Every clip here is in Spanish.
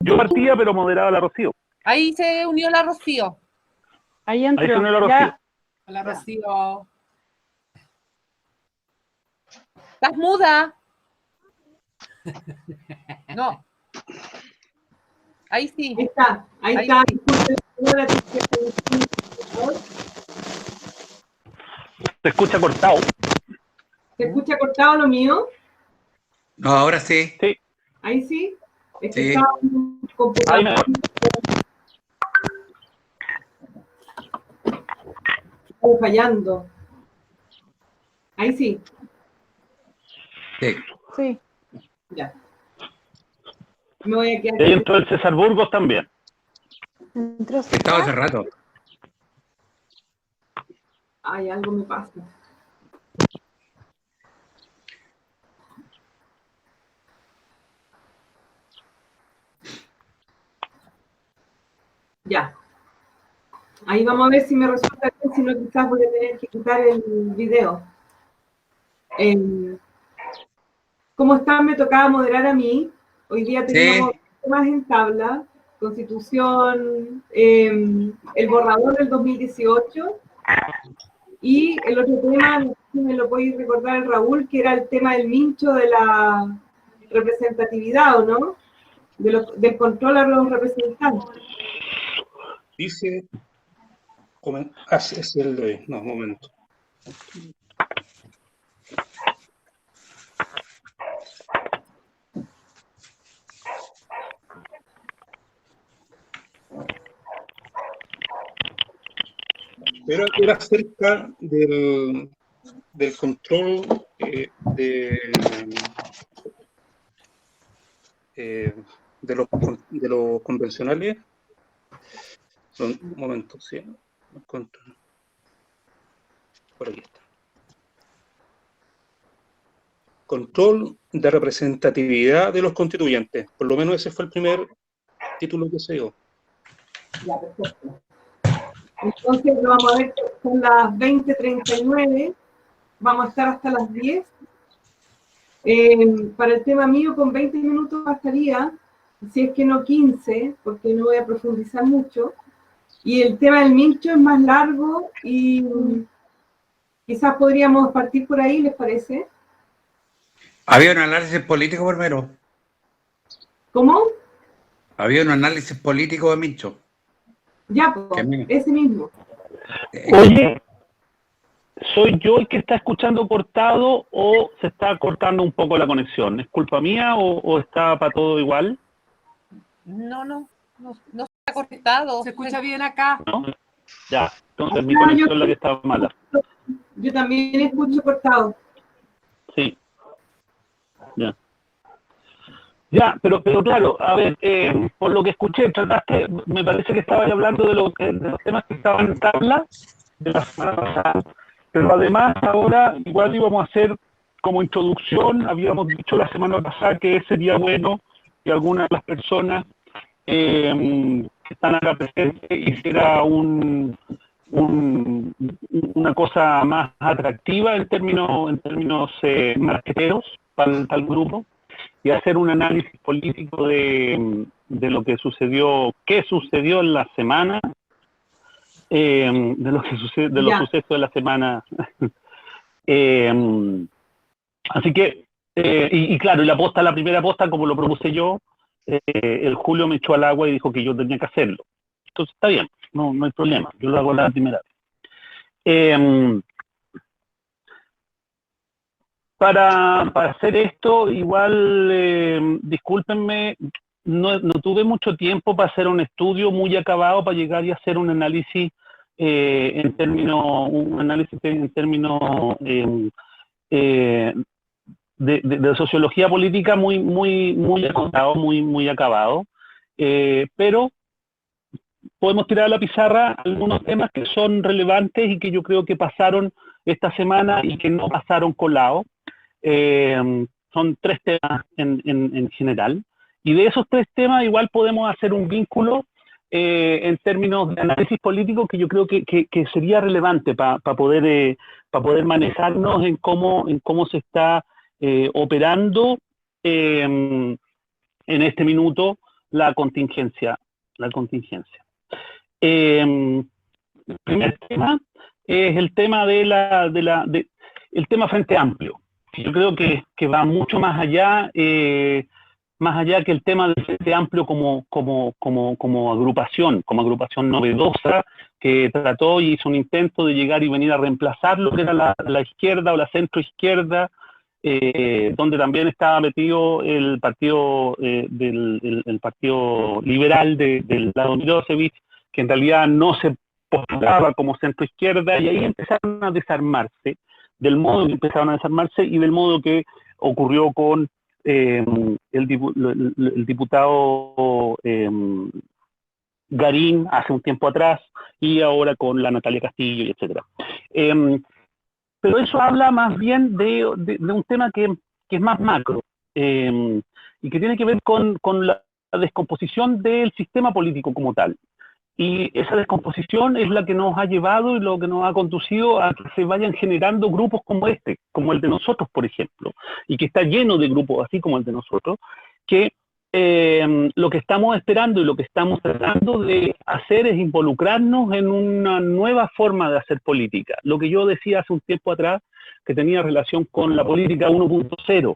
Yo partía, pero moderaba la Rocío. Ahí se unió la Rocío. Ahí entró. Ahí se unió la Rocío. Hola, Rocío. ¿Estás muda? No. Ahí sí. Ahí está. Sí. Se escucha cortado. ¿Se escucha cortado lo mío? No, ahora sí. Sí. Ahí sí. Es que Sí. estaba un computador. Estaba fallando. Ahí sí. Sí. Sí. Ya. Me voy a quedar. Y ahí entró el César Burgos también. Entró. Estaba hace rato. Ay, algo me pasa. Ya. Ahí vamos a ver si me resulta bien, si no quizás voy a tener que quitar el video. ¿Cómo están? Me tocaba moderar a mí. Hoy día teníamos temas en tabla, Constitución, el borrador del 2018 y el otro tema, no sé si me lo puede recordar el Raúl, que era el tema del mincho de la representatividad, ¿o no? Del control a los representantes. Dice, es el, no, un momento. Pero era acerca del control de los convencionales. Un momento, sí. Por aquí está. Control de representatividad de los constituyentes. Por lo menos ese fue el primer título que se dio. Ya, perfecto. Entonces lo vamos a ver, son las 20:39, vamos a estar hasta las 10. Para el tema mío, con 20 minutos bastaría, si es que no 15, porque no voy a profundizar mucho. Y el tema del mincho es más largo y quizás podríamos partir por ahí, ¿les parece? Había un análisis político primero. ¿Cómo? Había un análisis político de Mincho. Ya, pues, ese mismo. Oye, ¿soy yo el que está escuchando cortado o se está cortando un poco la conexión? ¿Es culpa mía o está para todo igual? No está cortado. Se escucha bien acá. ¿No? Ya, entonces mi conexión es la que está mala. Yo también escucho cortado. Sí. Ya. Ya, pero claro, a ver, por lo que escuché, me parece que estabas hablando de los temas que estaban en tabla de la semana pasada, pero además ahora igual íbamos a hacer como introducción, habíamos dicho la semana pasada que sería bueno que algunas de las personas que están acá presentes hiciera una cosa más atractiva en términos marqueteros para el grupo, y hacer un análisis político de lo que sucedió, qué sucedió en la semana, de los sucesos de la semana. Así que, y claro, y la primera posta, como lo propuse yo, el Julio me echó al agua y dijo que yo tenía que hacerlo. Entonces está bien, no hay problema, yo lo hago la primera vez. Para hacer esto, igual, discúlpenme, no tuve mucho tiempo para hacer un estudio muy acabado para llegar y hacer un análisis en términos de sociología política muy acotado, muy acabado, pero podemos tirar a la pizarra algunos temas que son relevantes y que yo creo que pasaron esta semana y que no pasaron colados. Son 3 temas en general, y de esos 3 temas igual podemos hacer un vínculo en términos de análisis político que yo creo que sería relevante para poder manejarnos en cómo se está operando en este minuto la contingencia. El primer tema es el tema el tema Frente Amplio. Yo creo que va mucho más allá que el tema del Frente Amplio como agrupación novedosa que trató y hizo un intento de llegar y venir a reemplazar lo que era la izquierda o la centroizquierda, donde también estaba metido el partido el partido liberal del lado Milosevic, que en realidad no se postulaba como centroizquierda, y ahí empezaron a desarmarse, del modo que empezaron a desarmarse y del modo que ocurrió con el diputado Garín hace un tiempo atrás y ahora con la Natalia Castillo, etc. Pero eso habla más bien de un tema que es más macro y que tiene que ver con la descomposición del sistema político como tal. Y esa descomposición es la que nos ha llevado y lo que nos ha conducido a que se vayan generando grupos como como el de nosotros, por ejemplo, y que está lleno de grupos así como el de nosotros, que lo que estamos esperando y lo que estamos tratando de hacer es involucrarnos en una nueva forma de hacer política. Lo que yo decía hace un tiempo atrás, que tenía relación con la política 1.0,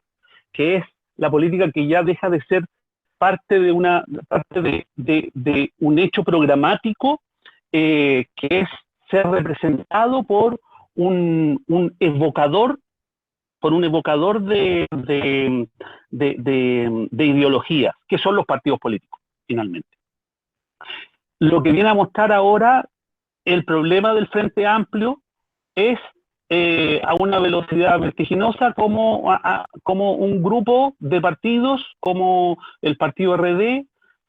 que es la política que ya deja de ser parte de un hecho programático, que es ser representado por un evocador de ideologías, que son los partidos políticos, finalmente. Lo que viene a mostrar ahora el problema del Frente Amplio es a una velocidad vertiginosa como un grupo de partidos, como el partido RD,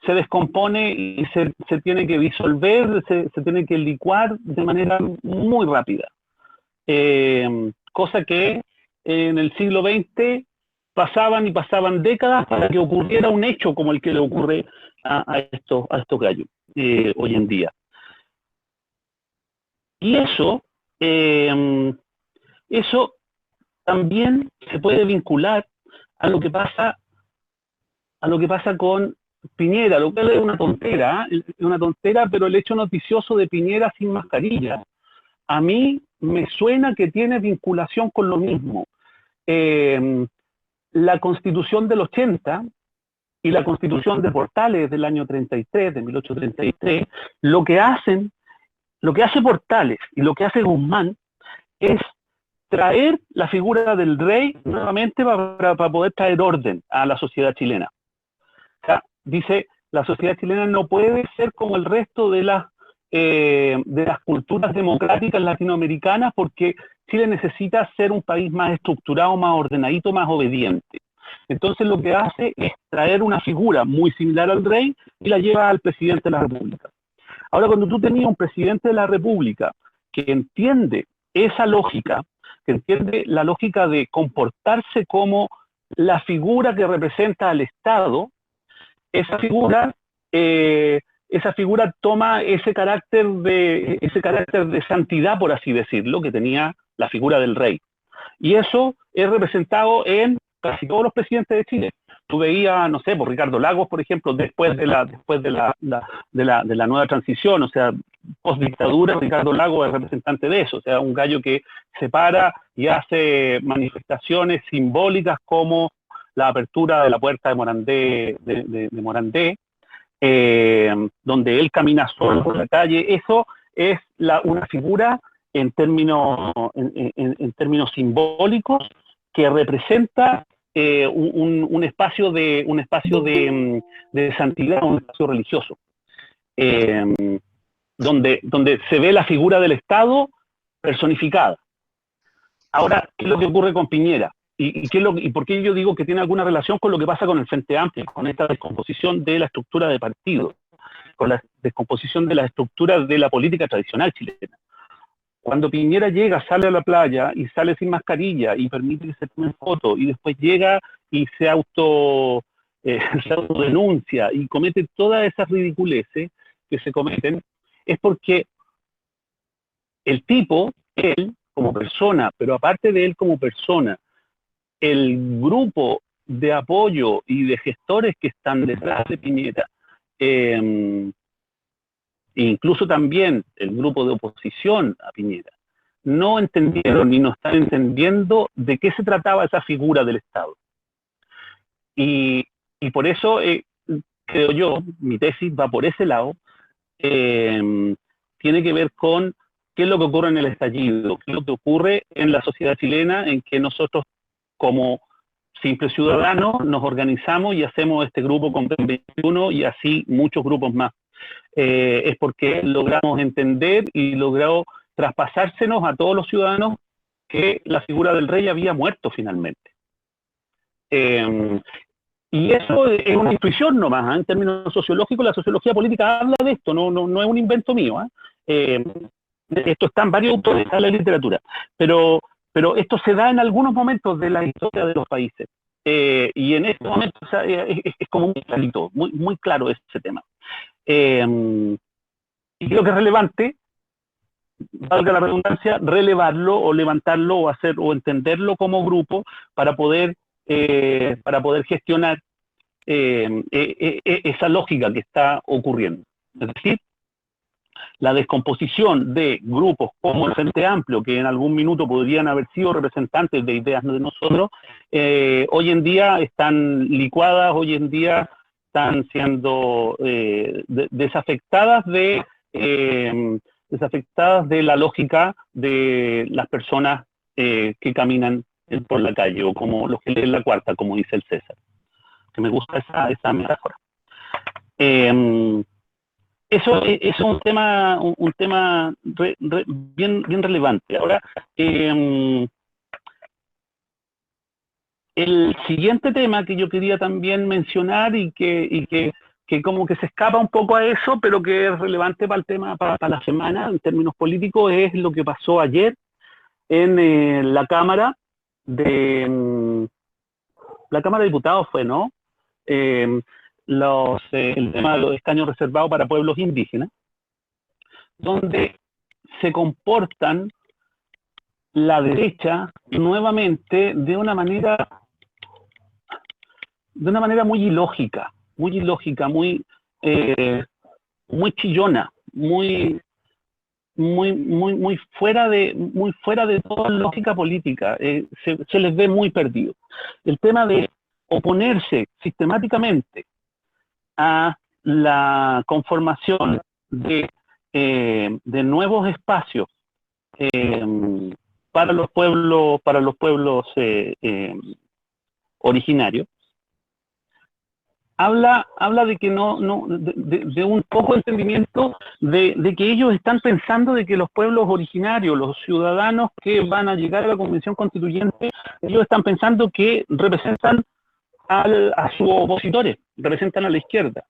se descompone y se tiene que disolver, se tiene que licuar de manera muy rápida. Cosa que en el siglo XX pasaban décadas para que ocurriera un hecho como el que le ocurre a estos gallos hoy en día. Y eso también se puede vincular a lo que pasa con Piñera, lo cual es una tontera, pero el hecho noticioso de Piñera sin mascarilla, a mí me suena que tiene vinculación con lo mismo. La Constitución del 80 y la Constitución de Portales del año 33, de 1833, lo que hace Portales y lo que hace Guzmán es traer la figura del rey nuevamente para poder traer orden a la sociedad chilena. O sea, dice, la sociedad chilena no puede ser como el resto de las culturas democráticas latinoamericanas, porque Chile necesita ser un país más estructurado, más ordenadito, más obediente. Entonces lo que hace es traer una figura muy similar al rey y la lleva al presidente de la República. Ahora, cuando tú tenías un presidente de la República que entiende esa lógica, que entiende la lógica de comportarse como la figura que representa al Estado, esa figura toma ese carácter de santidad, por así decirlo, que tenía la figura del rey. Y eso es representado en casi todos los presidentes de Chile. Tú veías, no sé, por Ricardo Lagos, por ejemplo, después de la nueva transición, o sea, post-dictadura, Ricardo Lagos es representante de eso, o sea, un gallo que se para y hace manifestaciones simbólicas como la apertura de la puerta de Morandé, donde él camina solo por la calle. Eso es una figura en términos simbólicos que representa un espacio de santidad, un espacio religioso, donde se ve la figura del Estado personificada. Ahora, ¿qué es lo que ocurre con Piñera? ¿Y por qué yo digo que tiene alguna relación con lo que pasa con el Frente Amplio, con esta descomposición de la estructura de partido, con la descomposición de las estructuras de la política tradicional chilena? Cuando Piñera llega, sale a la playa y sale sin mascarilla y permite que se tomen fotos, y después llega y se autodenuncia y comete todas esas ridiculeces que se cometen, es porque el tipo, él como persona, pero aparte de él como persona, el grupo de apoyo y de gestores que están detrás de Piñera incluso también el grupo de oposición a Piñera, no entendieron ni no están entendiendo de qué se trataba esa figura del Estado. Y por eso, creo yo, mi tesis va por ese lado, tiene que ver con qué es lo que ocurre en el estallido, qué es lo que ocurre en la sociedad chilena, en que nosotros como simples ciudadanos nos organizamos y hacemos este grupo con 21 y así muchos grupos más. Es porque logramos entender y logramos traspasársenos a todos los ciudadanos que la figura del rey había muerto finalmente. Y eso es una intuición nomás, en términos sociológicos. La sociología política habla de esto, no es un invento mío. Esto está en varios autores de la literatura, pero esto se da en algunos momentos de la historia de los países, y en estos momentos es como muy clarito, muy claro ese tema. Y creo que es relevante, valga la redundancia, relevarlo o levantarlo o hacer o entenderlo como grupo para poder gestionar esa lógica que está ocurriendo. Es decir, la descomposición de grupos como el Frente Amplio, que en algún minuto podrían haber sido representantes de ideas de nosotros, hoy en día están licuadas, hoy en día están siendo desafectadas de la lógica de las personas que caminan por la calle, o como los que leen la cuarta, como dice el César. Que me gusta esa metáfora. Eso es un tema bien relevante. Ahora, el siguiente tema que yo quería también mencionar y que como que se escapa un poco a eso, pero que es relevante para el tema, para la semana, en términos políticos, es lo que pasó ayer en la Cámara de Diputados, ¿no? El tema de los escaños reservados para pueblos indígenas, donde se comportan la derecha nuevamente de una manera muy ilógica, muy chillona, muy fuera de toda lógica política. Se les ve muy perdidos. El tema de oponerse sistemáticamente a la conformación de nuevos espacios para los pueblos originarios, habla de que de un poco entendimiento de que ellos están pensando de que los pueblos originarios, los ciudadanos que van a llegar a la Convención Constituyente, ellos están pensando que representan a sus opositores, representan a la izquierda,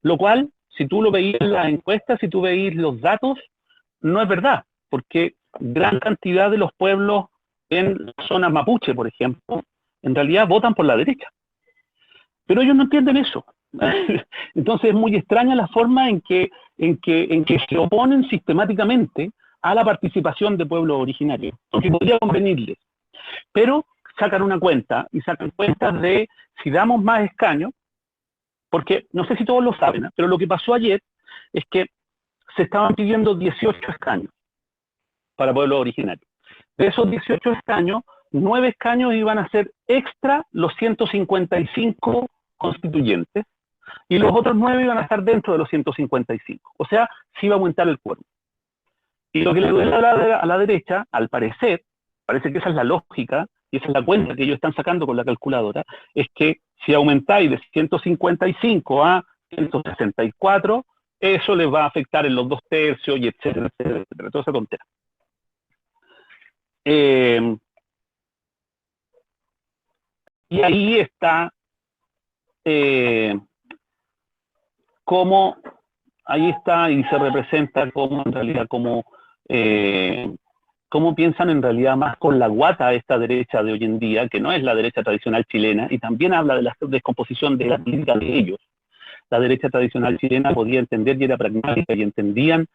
lo cual, si tú lo veías en las encuestas, si tú veías los datos, no es verdad, porque gran cantidad de los pueblos en zonas mapuche, por ejemplo, en realidad votan por la derecha. Pero ellos no entienden eso. Entonces es muy extraña la forma en que se oponen sistemáticamente a la participación de pueblos originarios, porque podría convenirles. Pero sacan una cuenta, y sacan cuentas de si damos más escaños, porque no sé si todos lo saben, pero lo que pasó ayer es que se estaban pidiendo 18 escaños para pueblos originarios. De esos 18 escaños, 9 escaños iban a ser extra los 155 constituyentes, y los otros 9 iban a estar dentro de los 155. O sea, se iba a aumentar el quórum. Y lo que le duele a la derecha, al parecer, parece que esa es la lógica, y esa es la cuenta que ellos están sacando con la calculadora, es que si aumentáis de 155 a 164, eso les va a afectar en los 2/3, y etcétera, toda esa tontera. Y ahí está y se representa como en realidad cómo piensan en realidad más con la guata esta derecha de hoy en día, que no es la derecha tradicional chilena, y también habla de la descomposición de la política de ellos. La derecha tradicional chilena podía entender y era pragmática y entendían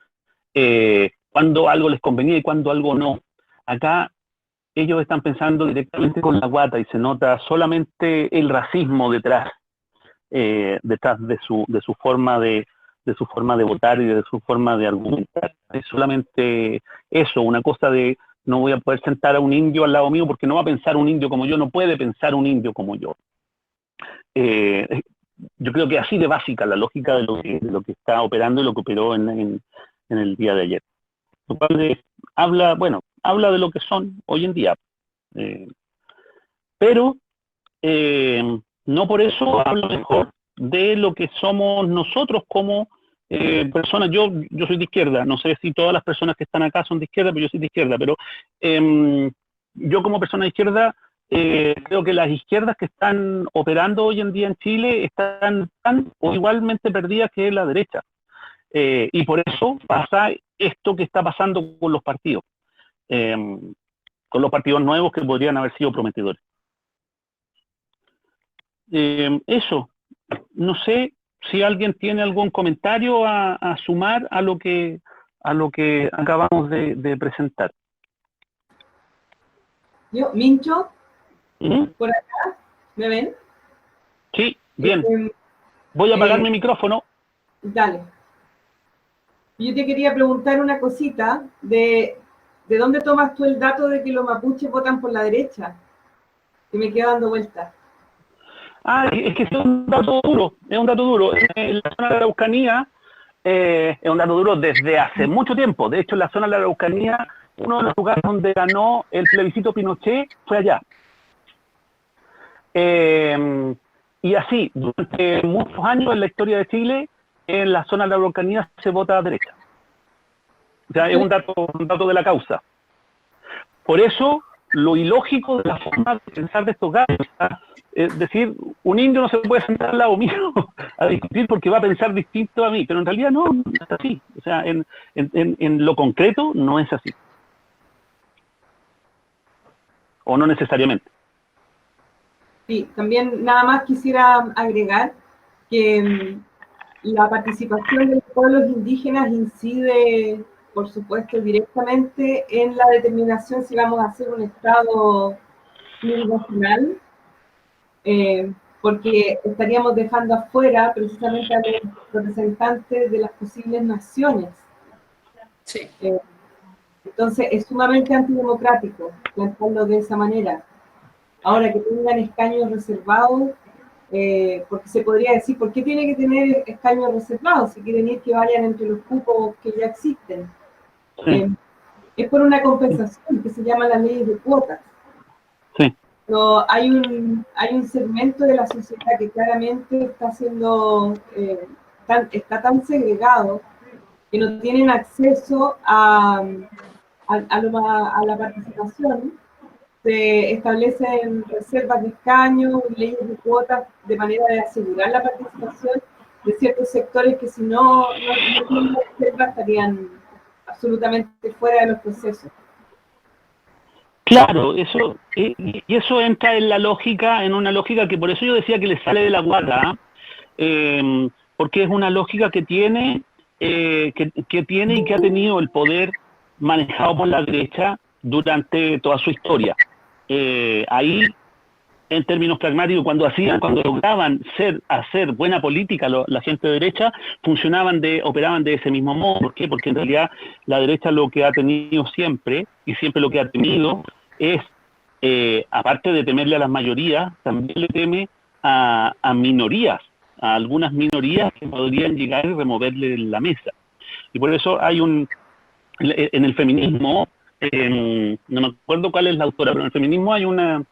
cuando algo les convenía y cuando algo no. Acá ellos están pensando directamente con la guata y se nota solamente el racismo detrás. detrás de su forma de votar y de su forma de argumentar. Es solamente eso, una cosa de no voy a poder sentar a un indio al lado mío porque no va a pensar un indio como yo, no puede pensar un indio como yo. Yo creo que así de básica la lógica de lo que está operando y lo que operó en el día de ayer. Lo cual habla de lo que son hoy en día. Pero no por eso habla mejor de lo que somos nosotros como personas. Yo soy de izquierda, no sé si todas las personas que están acá son de izquierda, pero yo soy de izquierda, pero yo como persona de izquierda creo que las izquierdas que están operando hoy en día en Chile están tan o igualmente perdidas que la derecha. Y por eso pasa esto que está pasando con los partidos nuevos que podrían haber sido prometedores. Eso, no sé si alguien tiene algún comentario a sumar a lo que acabamos de presentar. Yo, Mincho, ¿Mm? por acá, ¿me ven? Sí, bien. Voy a apagar mi micrófono. Dale. Yo te quería preguntar una cosita ¿de dónde tomas tú el dato de que los mapuches votan por la derecha? Que me queda dando vueltas. Es que es un dato duro, En la zona de la Araucanía es un dato duro desde hace mucho tiempo. De hecho, en la zona de la Araucanía, uno de los lugares donde ganó el plebiscito Pinochet fue allá. Y así, durante muchos años en la historia de Chile, en la zona de la Araucanía se vota a derecha. O sea, es un dato de la causa. Por eso, lo ilógico de la forma de pensar de estos gallos, es decir, un indio no se puede sentar al lado mío a discutir porque va a pensar distinto a mí, pero en realidad no es así. O sea, en lo concreto no es así. O no necesariamente. Sí, también nada más quisiera agregar que la participación de los pueblos indígenas incide, por supuesto, directamente en la determinación si vamos a hacer un Estado plurinacional, porque estaríamos dejando afuera precisamente a los representantes de las posibles naciones. Sí. Entonces, es sumamente antidemocrático plantearlo de esa manera. Ahora que tengan escaños reservados, porque se podría decir, ¿por qué tiene que tener escaños reservados? Si quieren ir, que vayan entre los cupos que ya existen. Sí. Es por una compensación que se llama la ley de cuotas. Sí. Pero hay un segmento de la sociedad que claramente está siendo, está tan segregado que no tienen acceso a la participación. Se establecen reservas de escaños, leyes de cuotas de manera de asegurar la participación de ciertos sectores que si no tienen reservas estarían absolutamente fuera de los procesos. Claro, y eso entra en una lógica que por eso yo decía que le sale de la guata, porque es una lógica que tiene y que ha tenido el poder manejado por la derecha durante toda su historia. Ahí, en términos pragmáticos, cuando lograban hacer buena política la gente de derecha, operaban de ese mismo modo. ¿Por qué? Porque en realidad la derecha lo que ha tenido siempre, y siempre lo que ha tenido, es, aparte de temerle a las mayorías, también le teme a minorías, a algunas minorías que podrían llegar y removerle la mesa. Y por eso en el feminismo, no me acuerdo cuál es la autora, pero en el feminismo hay una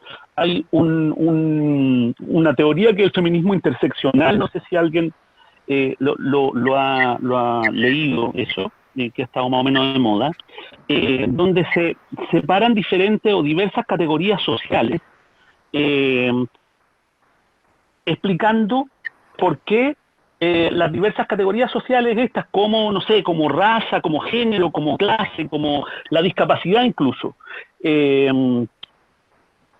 teoría que es el feminismo interseccional. No sé si alguien lo ha leído eso, que ha estado más o menos de moda, donde se separan diferentes o diversas categorías sociales, explicando por qué las diversas categorías sociales estas, como, no sé, como raza, como género, como clase, como la discapacidad incluso,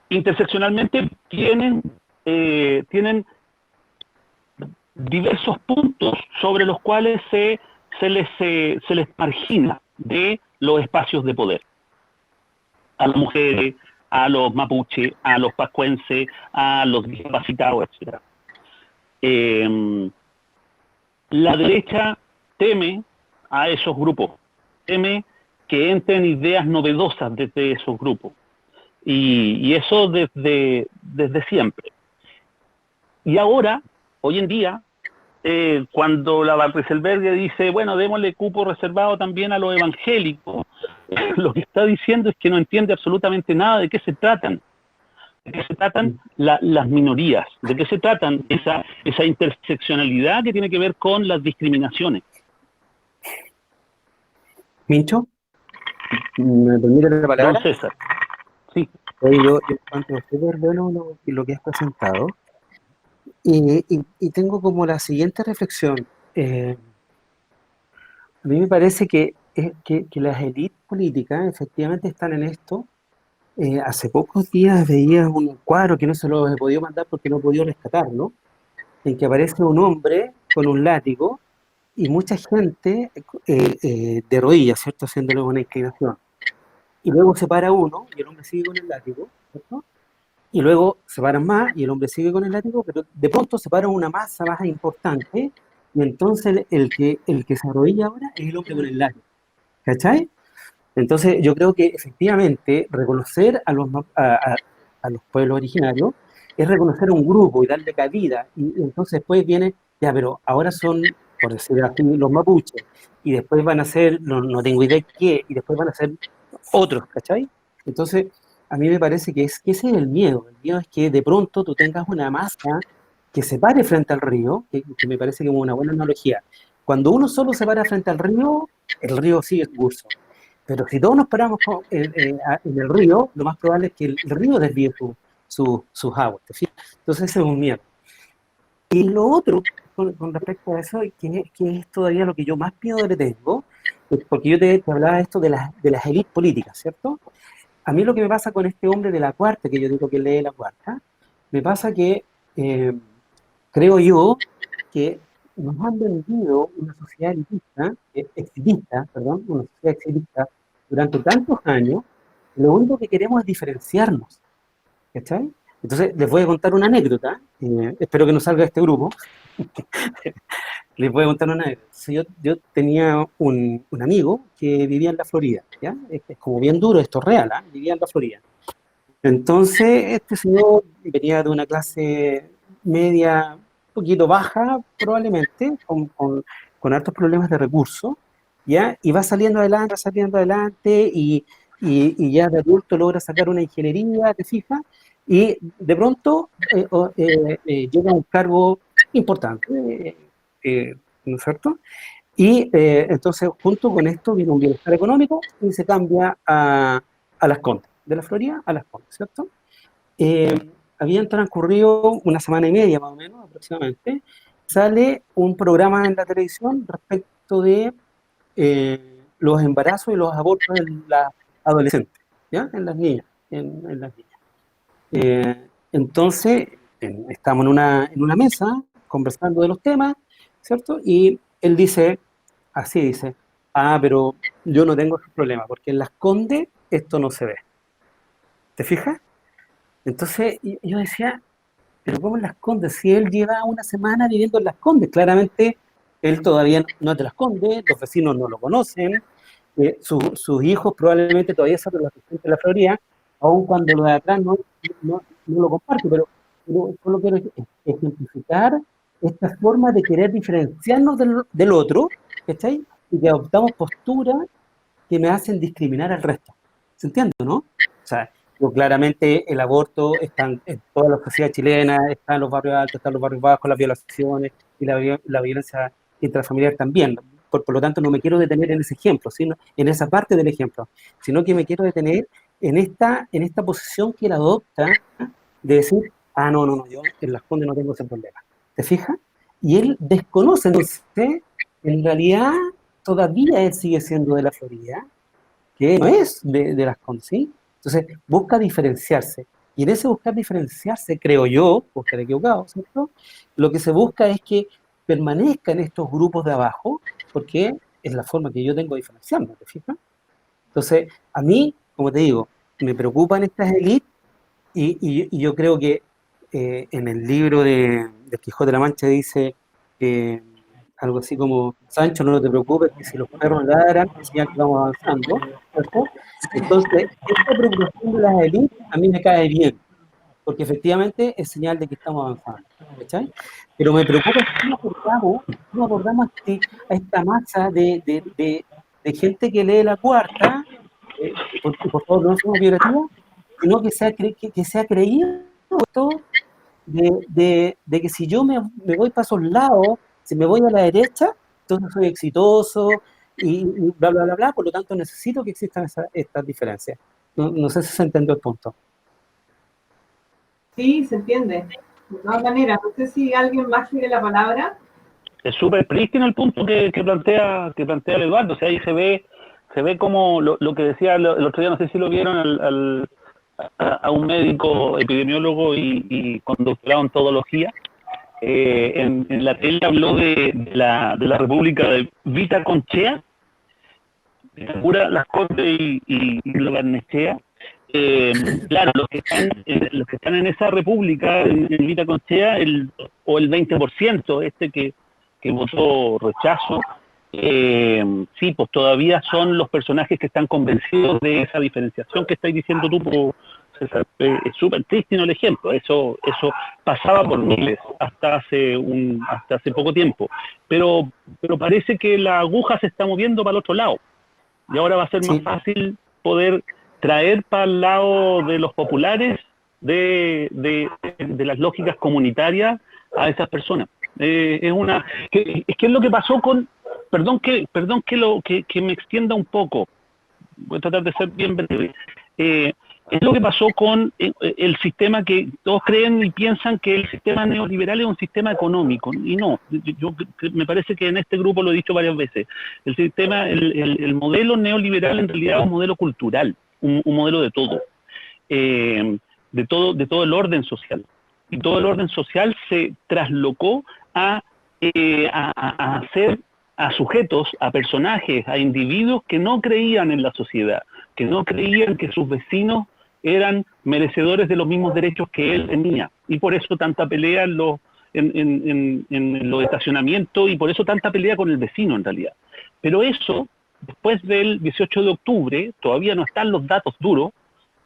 interseccionalmente tienen diversos puntos sobre los cuales se les margina de los espacios de poder. A las mujeres, a los mapuches, a los pascuenses, a los discapacitados, etc. La derecha teme a esos grupos, teme que entren ideas novedosas desde esos grupos. Y eso desde siempre. Y ahora, hoy en día, cuando la Rieselberghe dice, bueno, démosle cupo reservado también a los evangélicos, lo que está diciendo es que no entiende absolutamente nada de qué se tratan. ¿De qué se tratan las minorías? ¿De qué se tratan esa interseccionalidad que tiene que ver con las discriminaciones? Mincho, ¿me permite la palabra? Don César. Sí. Oye, yo encuentro súper bueno lo que has presentado. Y tengo como la siguiente reflexión. A mí me parece que las élites políticas efectivamente están en esto. Hace pocos días veía un cuadro que no se lo he podido mandar porque no he podido rescatarlo, en que aparece un hombre con un látigo y mucha gente de rodillas, ¿cierto? Haciéndole una inclinación. Y luego se para uno y el hombre sigue con el látigo, ¿cierto? Y luego se paran más y el hombre sigue con el látigo, pero de pronto se para una masa más importante y entonces el que se arrodilla ahora es el hombre con el látigo. ¿Cachai? Entonces yo creo que efectivamente reconocer a los pueblos originarios es reconocer a un grupo y darle cabida. Y entonces después viene, ya, pero ahora son, por decirlo así, los mapuches, y después van a ser, no tengo idea qué, y después van a ser otros, ¿cachai? Entonces, a mí me parece que ese es el miedo. El miedo es que de pronto tú tengas una masa que se pare frente al río, que me parece que es una buena analogía. Cuando uno solo se para frente al río, el río sigue su curso. Pero si todos nos paramos en el río, lo más probable es que el río desvíe sus aguas. ¿Sí? Entonces ese es un miedo. Y lo otro, con respecto a eso, que es todavía lo que yo más miedo le tengo, porque yo te hablaba de esto de las élites políticas, ¿cierto? A mí lo que me pasa con este hombre de la cuarta, que yo digo que lee la cuarta, me pasa que creo yo que nos han vendido una sociedad exitista, una sociedad exitista durante tantos años, lo único que queremos es diferenciarnos, ¿cachai? Entonces, les voy a contar una anécdota, espero que no salga de este grupo, les voy a contar una anécdota. Yo tenía un amigo que vivía en la Florida, ¿ya? Es como bien duro, esto es real, ¿eh? Vivía en la Florida. Entonces, este señor venía de una clase media, un poquito baja, probablemente, con altos problemas de recursos, ¿ya? Y va saliendo adelante, y ya de adulto logra sacar una ingeniería, ¿te fijas? Y de pronto llega a un cargo importante, ¿no es cierto? Y entonces, junto con esto, viene un bienestar económico y se cambia a Las Condes, de la Florida a Las Condes, ¿cierto? Habían transcurrido una semana y media, más o menos, aproximadamente, sale un programa en la televisión respecto de los embarazos y los abortos en las adolescentes, ¿ya? En las niñas, en las niñas. Entonces, estamos en una mesa conversando de los temas, ¿cierto? Y él dice, así dice, pero yo no tengo ese problema, porque en Las Condes esto no se ve. ¿Te fijas? Entonces yo decía, pero ¿cómo en Las Condes? Si él lleva una semana viviendo en Las Condes, claramente él todavía no es de Las Condes, los vecinos no lo conocen, sus hijos probablemente todavía son de los residentes de la Florida, aun cuando los de atrás no lo comparten, pero solo quiero ejemplificar esta forma de querer diferenciarnos del otro, ¿cachai? Y que adoptamos posturas que me hacen discriminar al resto. ¿Se entiende, no? O sea, claramente el aborto está en toda la sociedad chilena, está en los barrios altos, está en los barrios bajos, las violaciones y la violencia intrafamiliar también. Por lo tanto, no me quiero detener en ese ejemplo, sino en esa parte del ejemplo, sino que me quiero detener en esta posición que él adopta de decir, no, yo en Las Condes no tengo ese problema. ¿Te fijas? Y él desconoce, entonces, en realidad, todavía él sigue siendo de la Florida, que no es de Las Condes, ¿sí? Entonces, busca diferenciarse. Y en ese buscar diferenciarse, creo yo, porque estaré equivocado, ¿cierto? Lo que se busca es que permanezca en estos grupos de abajo, porque es la forma que yo tengo de diferenciarme, ¿te fijas? Entonces, a mí, como te digo, me preocupan estas élites y yo creo que en el libro de Quijote de la Mancha dice algo así como, Sancho, no te preocupes, que si los perros ladran, es señal que vamos avanzando, ¿cierto? Entonces, esta preocupación de las élites a mí me cae bien, porque efectivamente es señal de que estamos avanzando, ¿cachai? Pero me preocupa cómo abordamos a esta masa de gente que lee la cuarta, por favor, no somos violativos, sino que sea creído esto de que si yo me voy para esos lados, si me voy a la derecha, entonces soy exitoso y bla, bla, bla, bla, por lo tanto necesito que existan estas diferencias. No sé si se entendió el punto. Sí, se entiende. De todas maneras, no sé si alguien más quiere la palabra. Es súper prístino el punto que plantea el Eduardo. O sea, ahí se ve como lo que decía el otro día, no sé si lo vieron a un médico epidemiólogo y con doctorado en todología. En la tele habló de la República de Vita Conchea, Las Condes y lo Barnechea. Claro, los que están en esa república, en Vita Conchea, o el 20%, que votó rechazo, sí, pues todavía son los personajes que están convencidos de esa diferenciación que estáis diciendo tú, César. Es súper triste el ejemplo, eso pasaba por miles hasta hace poco tiempo, pero parece que la aguja se está moviendo para el otro lado, y ahora va a ser más fácil poder traer para el lado de los populares, de las lógicas comunitarias a esas personas. Es lo que pasó con, perdón que me extienda un poco, voy a tratar de ser bien breve. Es lo que pasó con el sistema que todos creen y piensan que el sistema neoliberal es un sistema económico, y no. Yo me parece que en este grupo lo he dicho varias veces. El modelo neoliberal en realidad es un modelo cultural, un modelo de todo, de todo el orden social. Y todo el orden social se traslocó a sujetos, a personajes, a individuos que no creían en la sociedad, que no creían que sus vecinos eran merecedores de los mismos derechos que él tenía. Y por eso tanta pelea en los estacionamientos, y por eso tanta pelea con el vecino en realidad. Pero eso, después del 18 de octubre, todavía no están los datos duros,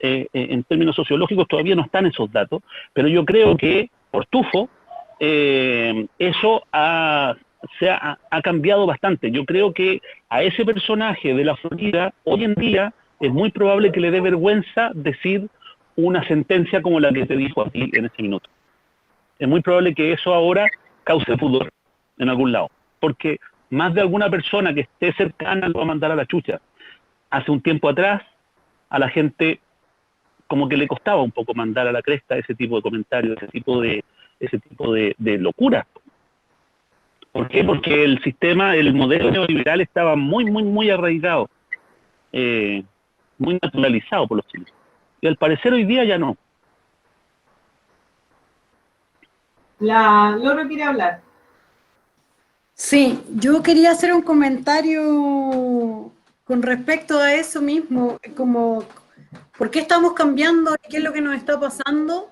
en términos sociológicos todavía no están esos datos, pero yo creo que, por tufo, eso ha cambiado bastante. Yo creo que a ese personaje de la Florida, hoy en día, es muy probable que le dé vergüenza decir una sentencia como la que te dijo a ti en ese minuto. Es muy probable que eso ahora cause pudor en algún lado, porque más de alguna persona que esté cercana lo va a mandar a la chucha. Hace un tiempo atrás, a la gente como que le costaba un poco mandar a la cresta ese tipo de comentarios, ese tipo de locura. ¿Por qué? Porque el modelo neoliberal estaba muy, muy, muy arraigado, muy naturalizado por los chilenos. Y al parecer hoy día ya no. La Loro quiere hablar. Sí, yo quería hacer un comentario con respecto a eso mismo, como ¿por qué estamos cambiando? ¿Qué es lo que nos está pasando?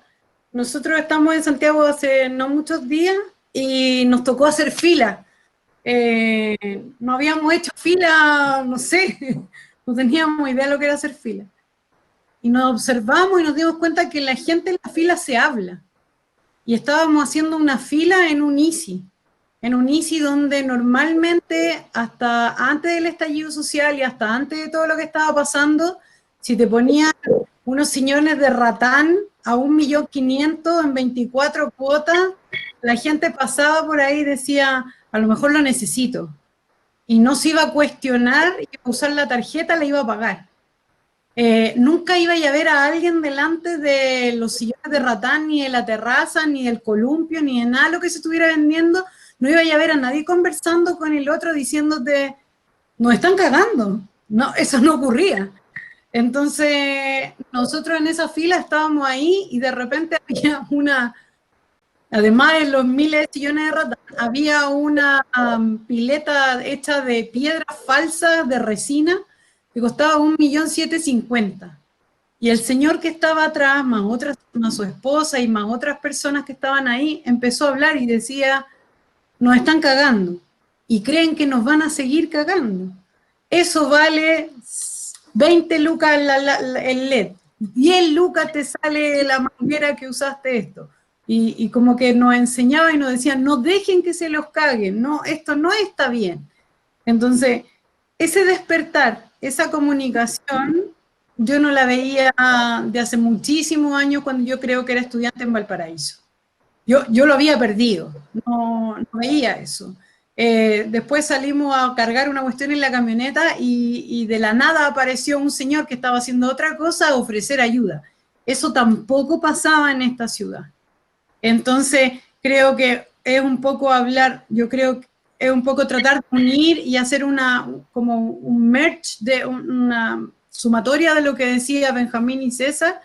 Nosotros estamos en Santiago hace no muchos días y nos tocó hacer fila. No habíamos hecho fila, no sé, no teníamos idea de lo que era hacer fila. Y nos observamos y nos dimos cuenta que la gente en la fila se habla. Y estábamos haciendo una fila en un ICI donde normalmente hasta antes del estallido social y hasta antes de todo lo que estaba pasando, si te ponían unos sillones de ratán a 1.500.000 en 24 cuotas, la gente pasaba por ahí y decía, a lo mejor lo necesito. Y no se iba a cuestionar, iba a usar la tarjeta, la iba a pagar. Nunca iba a ver a alguien delante de los sillones de ratán, ni de la terraza, ni del columpio, ni de nada lo que se estuviera vendiendo. No iba a ver a nadie conversando con el otro diciéndote, nos están cagando. No, eso no ocurría. Entonces, nosotros en esa fila estábamos ahí y de repente había además de los miles de sillones de ratán, había una pileta hecha de piedras falsas de resina que costaba 1.750.000. Y el señor que estaba atrás, más su esposa y más otras personas que estaban ahí, empezó a hablar y decía, nos están cagando y creen que nos van a seguir cagando. Eso vale 20 lucas el LED, 10 lucas te sale la manguera que usaste esto. Y como que nos enseñaba y nos decía, no dejen que se los caguen, no, esto no está bien. Entonces, ese despertar, esa comunicación, yo no la veía de hace muchísimos años cuando yo creo que era estudiante en Valparaíso. Yo lo había perdido, no veía eso. Después salimos a cargar una cuestión en la camioneta y de la nada apareció un señor que estaba haciendo otra cosa a ofrecer ayuda. Eso tampoco pasaba en esta ciudad. Entonces, creo que es un poco hablar, yo creo que es un poco tratar de unir y hacer como un merge, una sumatoria de lo que decía Benjamín y César,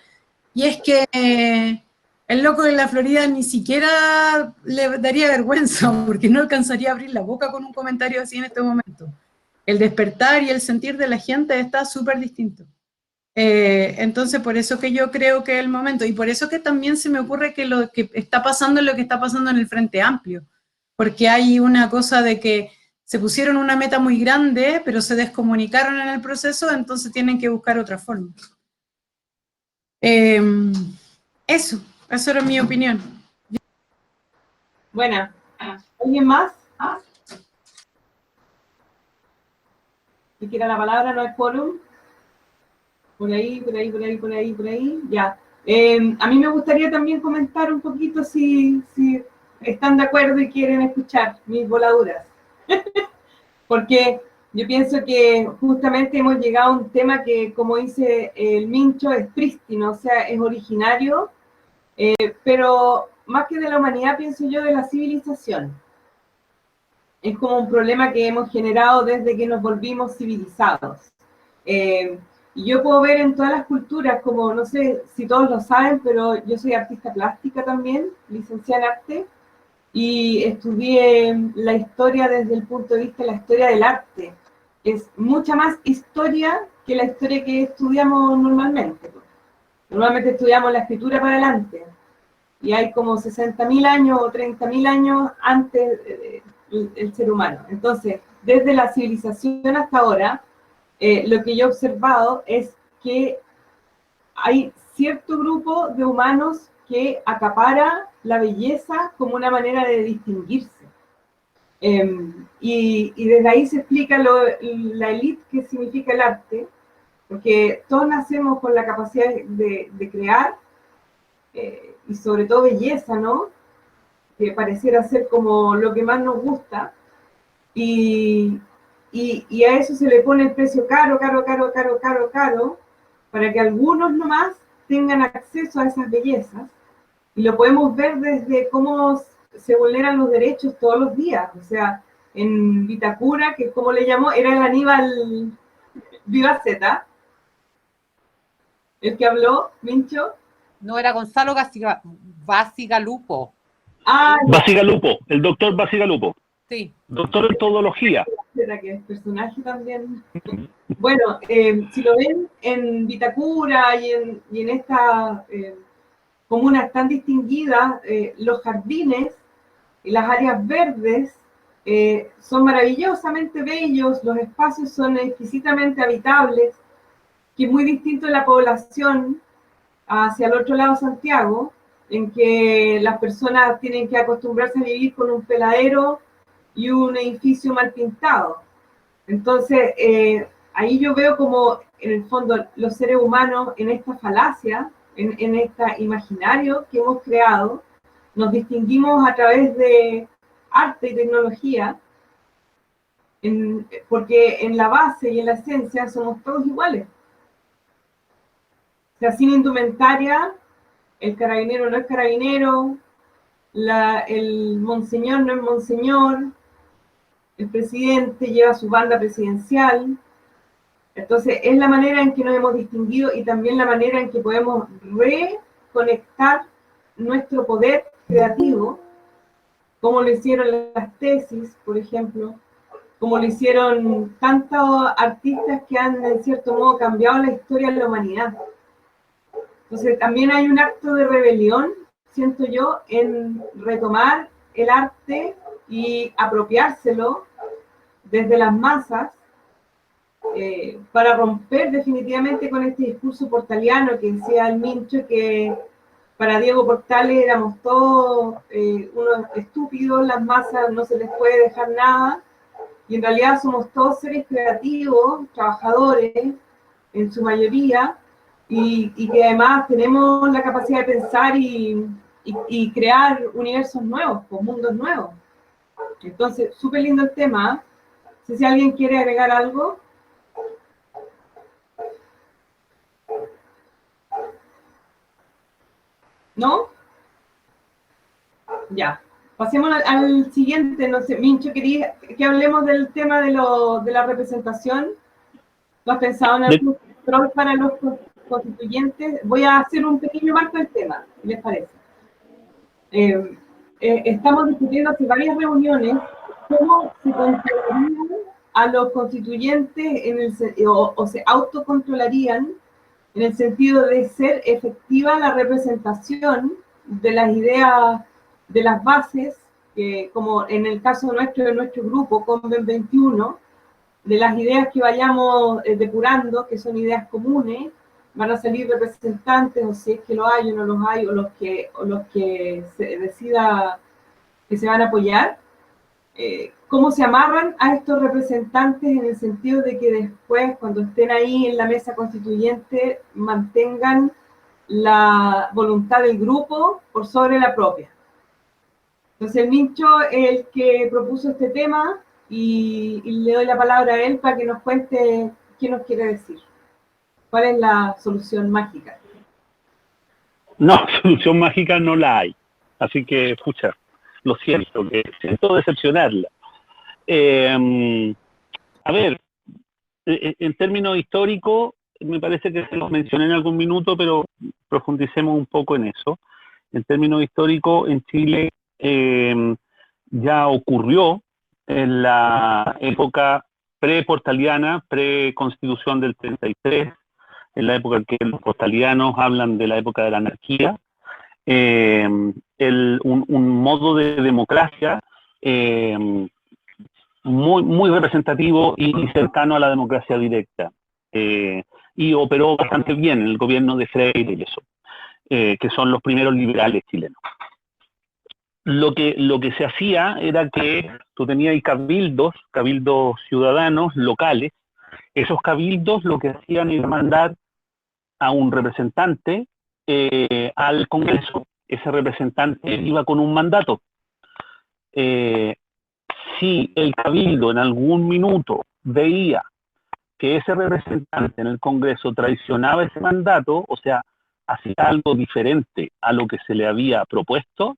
y es que el loco de la Florida ni siquiera le daría vergüenza, porque no alcanzaría a abrir la boca con un comentario así en este momento. El despertar y el sentir de la gente está súper distinto. Entonces, por eso que yo creo que es el momento, y por eso que también se me ocurre que lo que está pasando es lo que está pasando en el Frente Amplio, porque hay una cosa de que se pusieron una meta muy grande, pero se descomunicaron en el proceso, entonces tienen que buscar otra forma. Eso era mi opinión. Bueno, ¿alguien más? Si quiera la palabra, no es quórum. Por ahí, ya. A mí me gustaría también comentar un poquito si están de acuerdo y quieren escuchar mis voladuras. Porque yo pienso que justamente hemos llegado a un tema que, como dice el Mincho, es prístino, o sea, es originario, pero más que de la humanidad, pienso yo, de la civilización. Es como un problema que hemos generado desde que nos volvimos civilizados. Y yo puedo ver en todas las culturas, como no sé si todos lo saben, pero yo soy artista plástica también, licenciada en arte, y estudié la historia desde el punto de vista de la historia del arte. Es mucha más historia que la historia que estudiamos normalmente. Normalmente estudiamos la escritura para adelante, y hay como 60.000 años o 30.000 años antes del ser humano. Entonces, desde la civilización hasta ahora, lo que yo he observado es que hay cierto grupo de humanos que acapara la belleza como una manera de distinguirse. Y desde ahí se explica la élite que significa el arte, porque todos nacemos con la capacidad de crear, y sobre todo belleza, ¿no? Que pareciera ser como lo que más nos gusta, y a eso se le pone el precio caro, para que algunos nomás tengan acceso a esas bellezas, y lo podemos ver desde cómo se vulneran los derechos todos los días. O sea, en Vitacura, que como le llamó, era el Aníbal Vivaceta, el que habló, Mincho. No, era Gonzalo Bacigalupo. Bacigalupo, el doctor Bacigalupo. Sí. Doctor en todología. Que es personaje también. Bueno, si lo ven en Vitacura y en estas comunas tan distinguidas, los jardines y las áreas verdes son maravillosamente bellos, los espacios son exquisitamente habitables, que es muy distinto de la población hacia el otro lado de Santiago, en que las personas tienen que acostumbrarse a vivir con un peladero y un edificio mal pintado. Entonces, ahí yo veo como, en el fondo, los seres humanos en esta falacia, en este imaginario que hemos creado, nos distinguimos a través de arte y tecnología, porque en la base y en la esencia somos todos iguales. O sea, sin indumentaria, el carabinero no es carabinero, el monseñor no es monseñor, el presidente lleva su banda presidencial. Entonces, es la manera en que nos hemos distinguido y también la manera en que podemos reconectar nuestro poder creativo, como lo hicieron las tesis, por ejemplo, como lo hicieron tantos artistas que han, en cierto modo, cambiado la historia de la humanidad. Entonces también hay un acto de rebelión, siento yo, en retomar el arte y apropiárselo desde las masas para romper definitivamente con este discurso portaliano que decía el Mincho, que para Diego Portales éramos todos unos estúpidos, las masas no se les puede dejar nada, y en realidad somos todos seres creativos, trabajadores, en su mayoría, y que además tenemos la capacidad de pensar y crear universos nuevos, con mundos nuevos. Entonces, súper lindo el tema. No sé si alguien quiere agregar algo. ¿No? Ya. Pasemos al siguiente. No sé, Mincho, quería que hablemos del tema de la representación. ¿Lo has pensado en algún control para los constituyentes? Voy a hacer un pequeño marco del tema, ¿qué les parece? Estamos discutiendo hace varias reuniones cómo se controlarían a los constituyentes o se autocontrolarían en el sentido de ser efectiva la representación de las ideas, de las bases, como en el caso de nuestro grupo, Conven 21, de las ideas que vayamos depurando, que son ideas comunes, van a salir representantes, o si es que lo hay o no los hay, o los que se decida que se van a apoyar. ¿Cómo se amarran a estos representantes en el sentido de que después, cuando estén ahí en la mesa constituyente, mantengan la voluntad del grupo por sobre la propia? Entonces el Mincho es el que propuso este tema y le doy la palabra a él para que nos cuente qué nos quiere decir. ¿Cuál es la solución mágica? No, solución mágica no la hay. Así que, pucha, lo siento, que siento decepcionarla. A ver, en términos históricos, me parece que se los mencioné en algún minuto, pero profundicemos un poco en eso. En términos históricos, en Chile ya ocurrió en la época pre-portaliana, pre-constitución del 33, en la época en que los portalianos hablan de la época de la anarquía, un modo de democracia muy representativo y cercano a la democracia directa. Y operó bastante bien en el gobierno de Freire y eso, que son los primeros liberales chilenos. Lo que se hacía era que tú tenías cabildos ciudadanos locales. Esos cabildos lo que hacían era mandar a un representante al Congreso. Ese representante iba con un mandato. Si el cabildo en algún minuto veía que ese representante en el Congreso traicionaba ese mandato, o sea, hacía algo diferente a lo que se le había propuesto,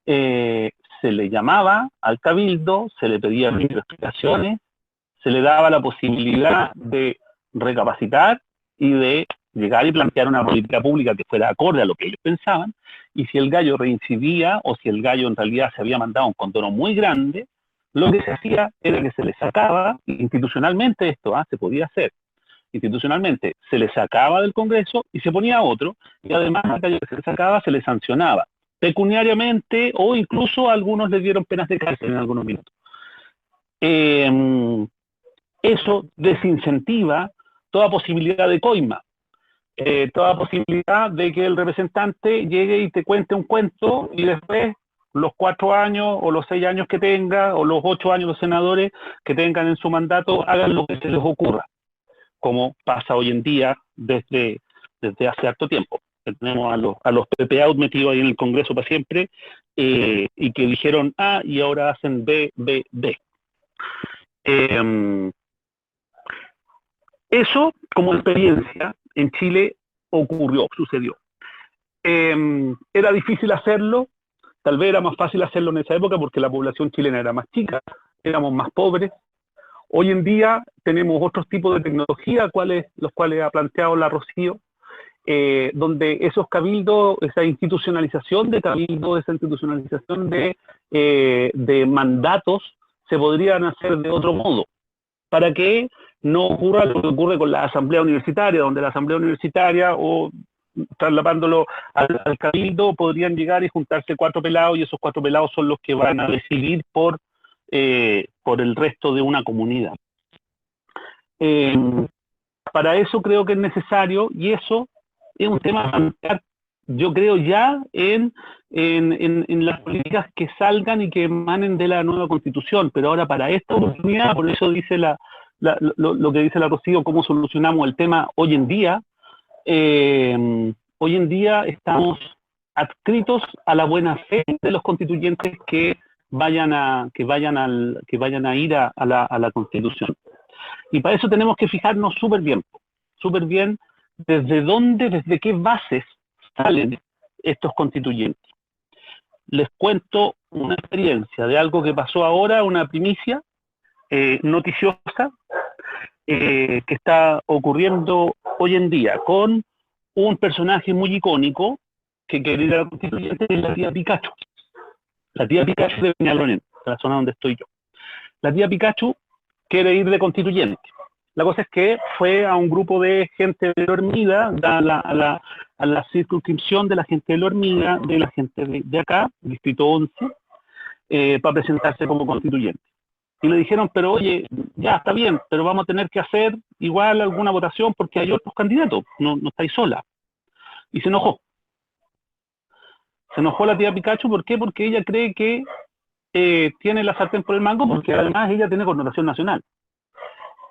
se le llamaba al cabildo, se le pedía explicaciones, se le daba la posibilidad de recapacitar y de llegar y plantear una política pública que fuera acorde a lo que ellos pensaban, y si el gallo reincidía o si el gallo en realidad se había mandado un condoro muy grande, lo que se hacía era que se le sacaba, institucionalmente esto se podía hacer, institucionalmente se le sacaba del Congreso y se ponía otro, y además al gallo que se le sacaba se le sancionaba pecuniariamente, o incluso a algunos les dieron penas de cárcel en algunos minutos. Eso desincentiva toda posibilidad de coima, toda posibilidad de que el representante llegue y te cuente un cuento y después los 4 años o los 6 años que tenga o los 8 años los senadores que tengan en su mandato hagan lo que se les ocurra, como pasa hoy en día desde hace harto tiempo. Tenemos a los PPA metidos ahí en el Congreso para siempre y que dijeron A y ahora hacen B. Eso, como experiencia, en Chile sucedió. Era difícil hacerlo, tal vez era más fácil hacerlo en esa época porque la población chilena era más chica, éramos más pobres. Hoy en día tenemos otros tipos de tecnología, los cuales ha planteado la Rocío, donde esos cabildos, esa institucionalización de cabildos, esa institucionalización de mandatos se podrían hacer de otro modo, para que no ocurra lo que ocurre con la asamblea universitaria, donde la asamblea universitaria o trasladándolo al cabildo, podrían llegar y juntarse 4 pelados, y esos 4 pelados son los que van a decidir por el resto de una comunidad. Para eso creo que es necesario, y eso es un tema, yo creo, ya en las políticas que salgan y que emanen de la nueva Constitución, pero ahora para esta oportunidad, por eso dice lo que dice la Rocío, cómo solucionamos el tema hoy en día. Hoy en día estamos adscritos a la buena fe de los constituyentes que vayan a ir a la Constitución. Y para eso tenemos que fijarnos súper bien desde qué bases salen estos constituyentes. Les cuento una experiencia de algo que pasó ahora, una primicia noticiosa, que está ocurriendo hoy en día con un personaje muy icónico que quiere ir a la constituyente, que es la tía Pikachu. La tía Pikachu de Peñalolén, de la zona donde estoy yo. La tía Pikachu quiere ir de constituyente. La cosa es que fue a un grupo de gente de la Hormiga, a la circunscripción de la gente de la Hormiga, de la gente de acá, distrito 11, para presentarse como constituyente. Y le dijeron, pero oye, ya está bien, pero vamos a tener que hacer igual alguna votación porque hay otros candidatos, no estáis sola. Y se enojó. Se enojó la tía Pikachu, ¿por qué? Porque ella cree que tiene la sartén por el mango, porque además ella tiene connotación nacional.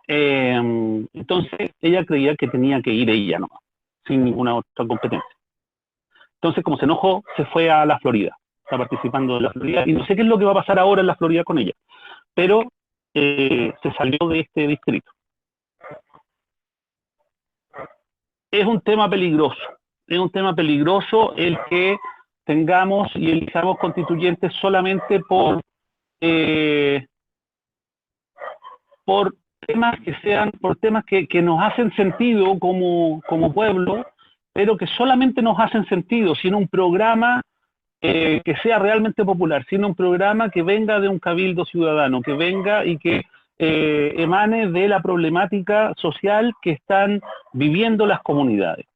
Entonces ella creía que tenía que ir ella nomás, sin ninguna otra competencia. Entonces, como se enojó, se fue a la Florida, está participando de la Florida, y no sé qué es lo que va a pasar ahora en la Florida con ella, pero se salió de este distrito. Es un tema peligroso el que tengamos y elijamos constituyentes solamente por temas que nos hacen sentido como pueblo, pero que solamente nos hacen sentido, sin un programa que sea realmente popular, sin un programa que venga de un cabildo ciudadano, que venga y que emane de la problemática social que están viviendo las comunidades.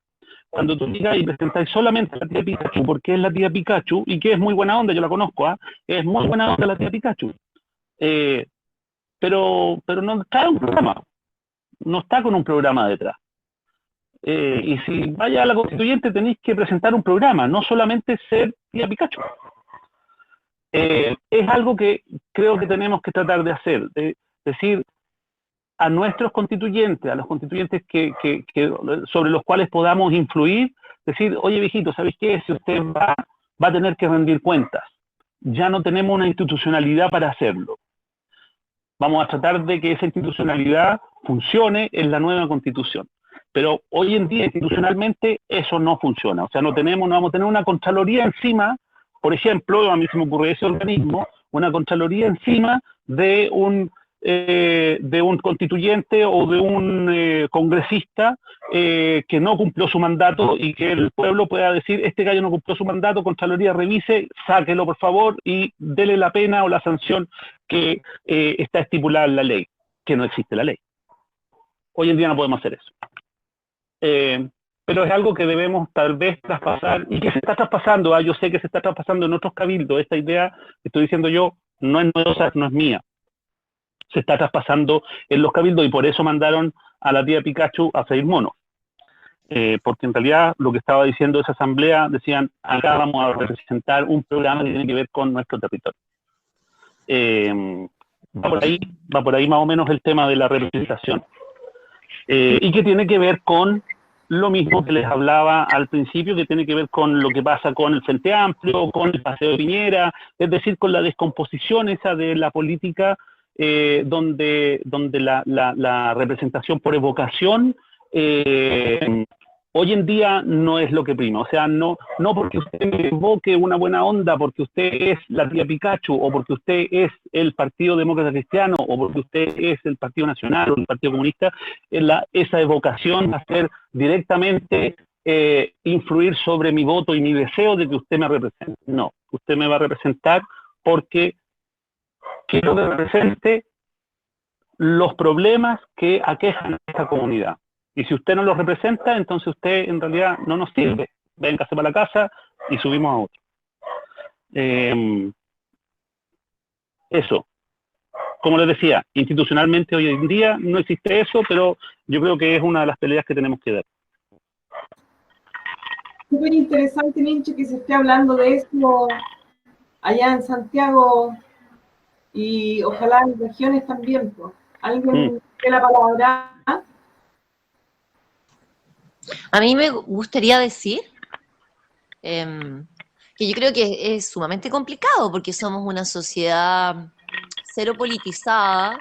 Cuando tú llegas y presentáis solamente a la tía Pikachu, porque es la tía Pikachu, y que es muy buena onda, yo la conozco, es muy buena onda la tía Pikachu, pero no está en un programa, no está con un programa detrás. Y si vaya a la constituyente tenéis que presentar un programa, no solamente ser tía Pikachu. Es algo que creo que tenemos que tratar de hacer, de decir a nuestros constituyentes, a los constituyentes sobre los cuales podamos influir, decir, oye viejito, ¿sabéis qué? Si usted va a tener que rendir cuentas, ya no tenemos una institucionalidad para hacerlo. Vamos a tratar de que esa institucionalidad funcione en la nueva Constitución. Pero hoy en día, institucionalmente, eso no funciona. O sea, no vamos a tener una Contraloría encima, por ejemplo, a mí se me ocurre ese organismo, una Contraloría encima de un constituyente o de un congresista que no cumplió su mandato, y que el pueblo pueda decir, este gallo no cumplió su mandato, Contraloría revise, sáquelo por favor y dele la pena o la sanción que está estipulada en la ley, que no existe la ley. Hoy en día no podemos hacer eso. Pero es algo que debemos tal vez traspasar, y que se está traspasando, yo sé que se está traspasando en otros cabildos. Esta idea que estoy diciendo yo no es nueva, no es mía. Se está traspasando en los cabildos, y por eso mandaron a la tía Pikachu a freír monos. Porque en realidad lo que estaba diciendo esa asamblea, decían, acá vamos a representar un programa que tiene que ver con nuestro territorio. Va por ahí más o menos el tema de la representación. Y que tiene que ver con lo mismo que les hablaba al principio, que tiene que ver con lo que pasa con el Frente Amplio, con el Paseo de Piñera, es decir, con la descomposición esa de la política, donde la representación por evocación hoy en día no es lo que prima. O sea, no porque usted me evoque una buena onda, porque usted es la tía Pikachu, o porque usted es el Partido Demócrata Cristiano, o porque usted es el Partido Nacional o el Partido Comunista, esa evocación va a ser directamente influir sobre mi voto y mi deseo de que usted me represente. No, usted me va a representar porque quiero que represente los problemas que aquejan a esta comunidad. Y si usted no lo representa, entonces usted en realidad no nos sirve. Véngase para la casa y subimos a otro. Eso. Como les decía, institucionalmente hoy en día no existe eso, pero yo creo que es una de las peleas que tenemos que dar. Súper interesante, Mincho, que se esté hablando de eso allá en Santiago y ojalá en regiones también. Pues. ¿Alguien tiene la palabra? A mí me gustaría decir que yo creo que es sumamente complicado porque somos una sociedad cero politizada,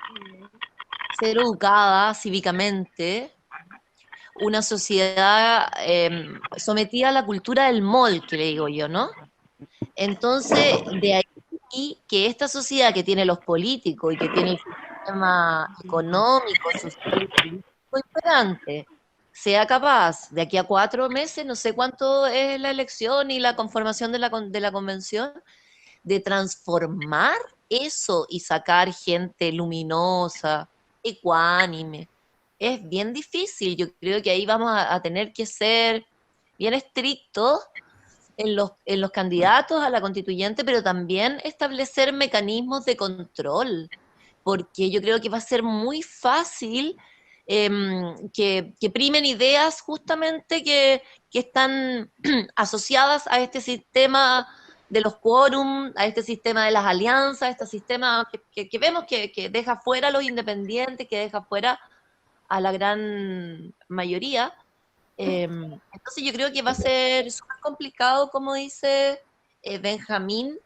cero educada cívicamente, una sociedad sometida a la cultura del mall, que le digo yo, ¿no? Entonces, de ahí que esta sociedad que tiene los políticos y que tiene el sistema económico, social y político imperante, sea capaz, de aquí a 4 meses, no sé cuánto es la elección y la conformación de la convención, de transformar eso y sacar gente luminosa, ecuánime. Es bien difícil, yo creo que ahí vamos a tener que ser bien estrictos en los candidatos a la constituyente, pero también establecer mecanismos de control, porque yo creo que va a ser muy fácil que primen ideas justamente que están asociadas a este sistema de los quórum, a este sistema de las alianzas, a este sistema que vemos que deja fuera a los independientes, que deja fuera a la gran mayoría. Entonces yo creo que va a ser súper complicado, como dice Benjamín,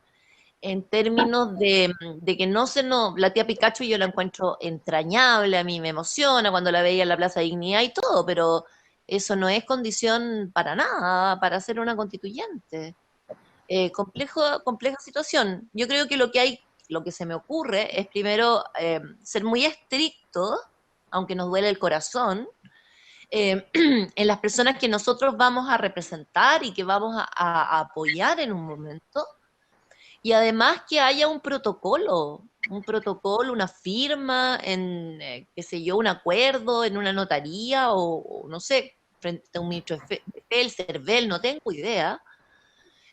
en términos de que no se nos... La tía Pikachu yo la encuentro entrañable, a mí me emociona cuando la veía en la Plaza Dignidad y todo, pero eso no es condición para nada, para ser una constituyente. Compleja situación. Yo creo que lo que se me ocurre es primero ser muy estricto, aunque nos duele el corazón, en las personas que nosotros vamos a representar y que vamos a apoyar en un momento, y además que haya un protocolo, una firma, qué sé yo, un acuerdo en una notaría o no sé, frente a un ministro de el CERVEL, no tengo idea,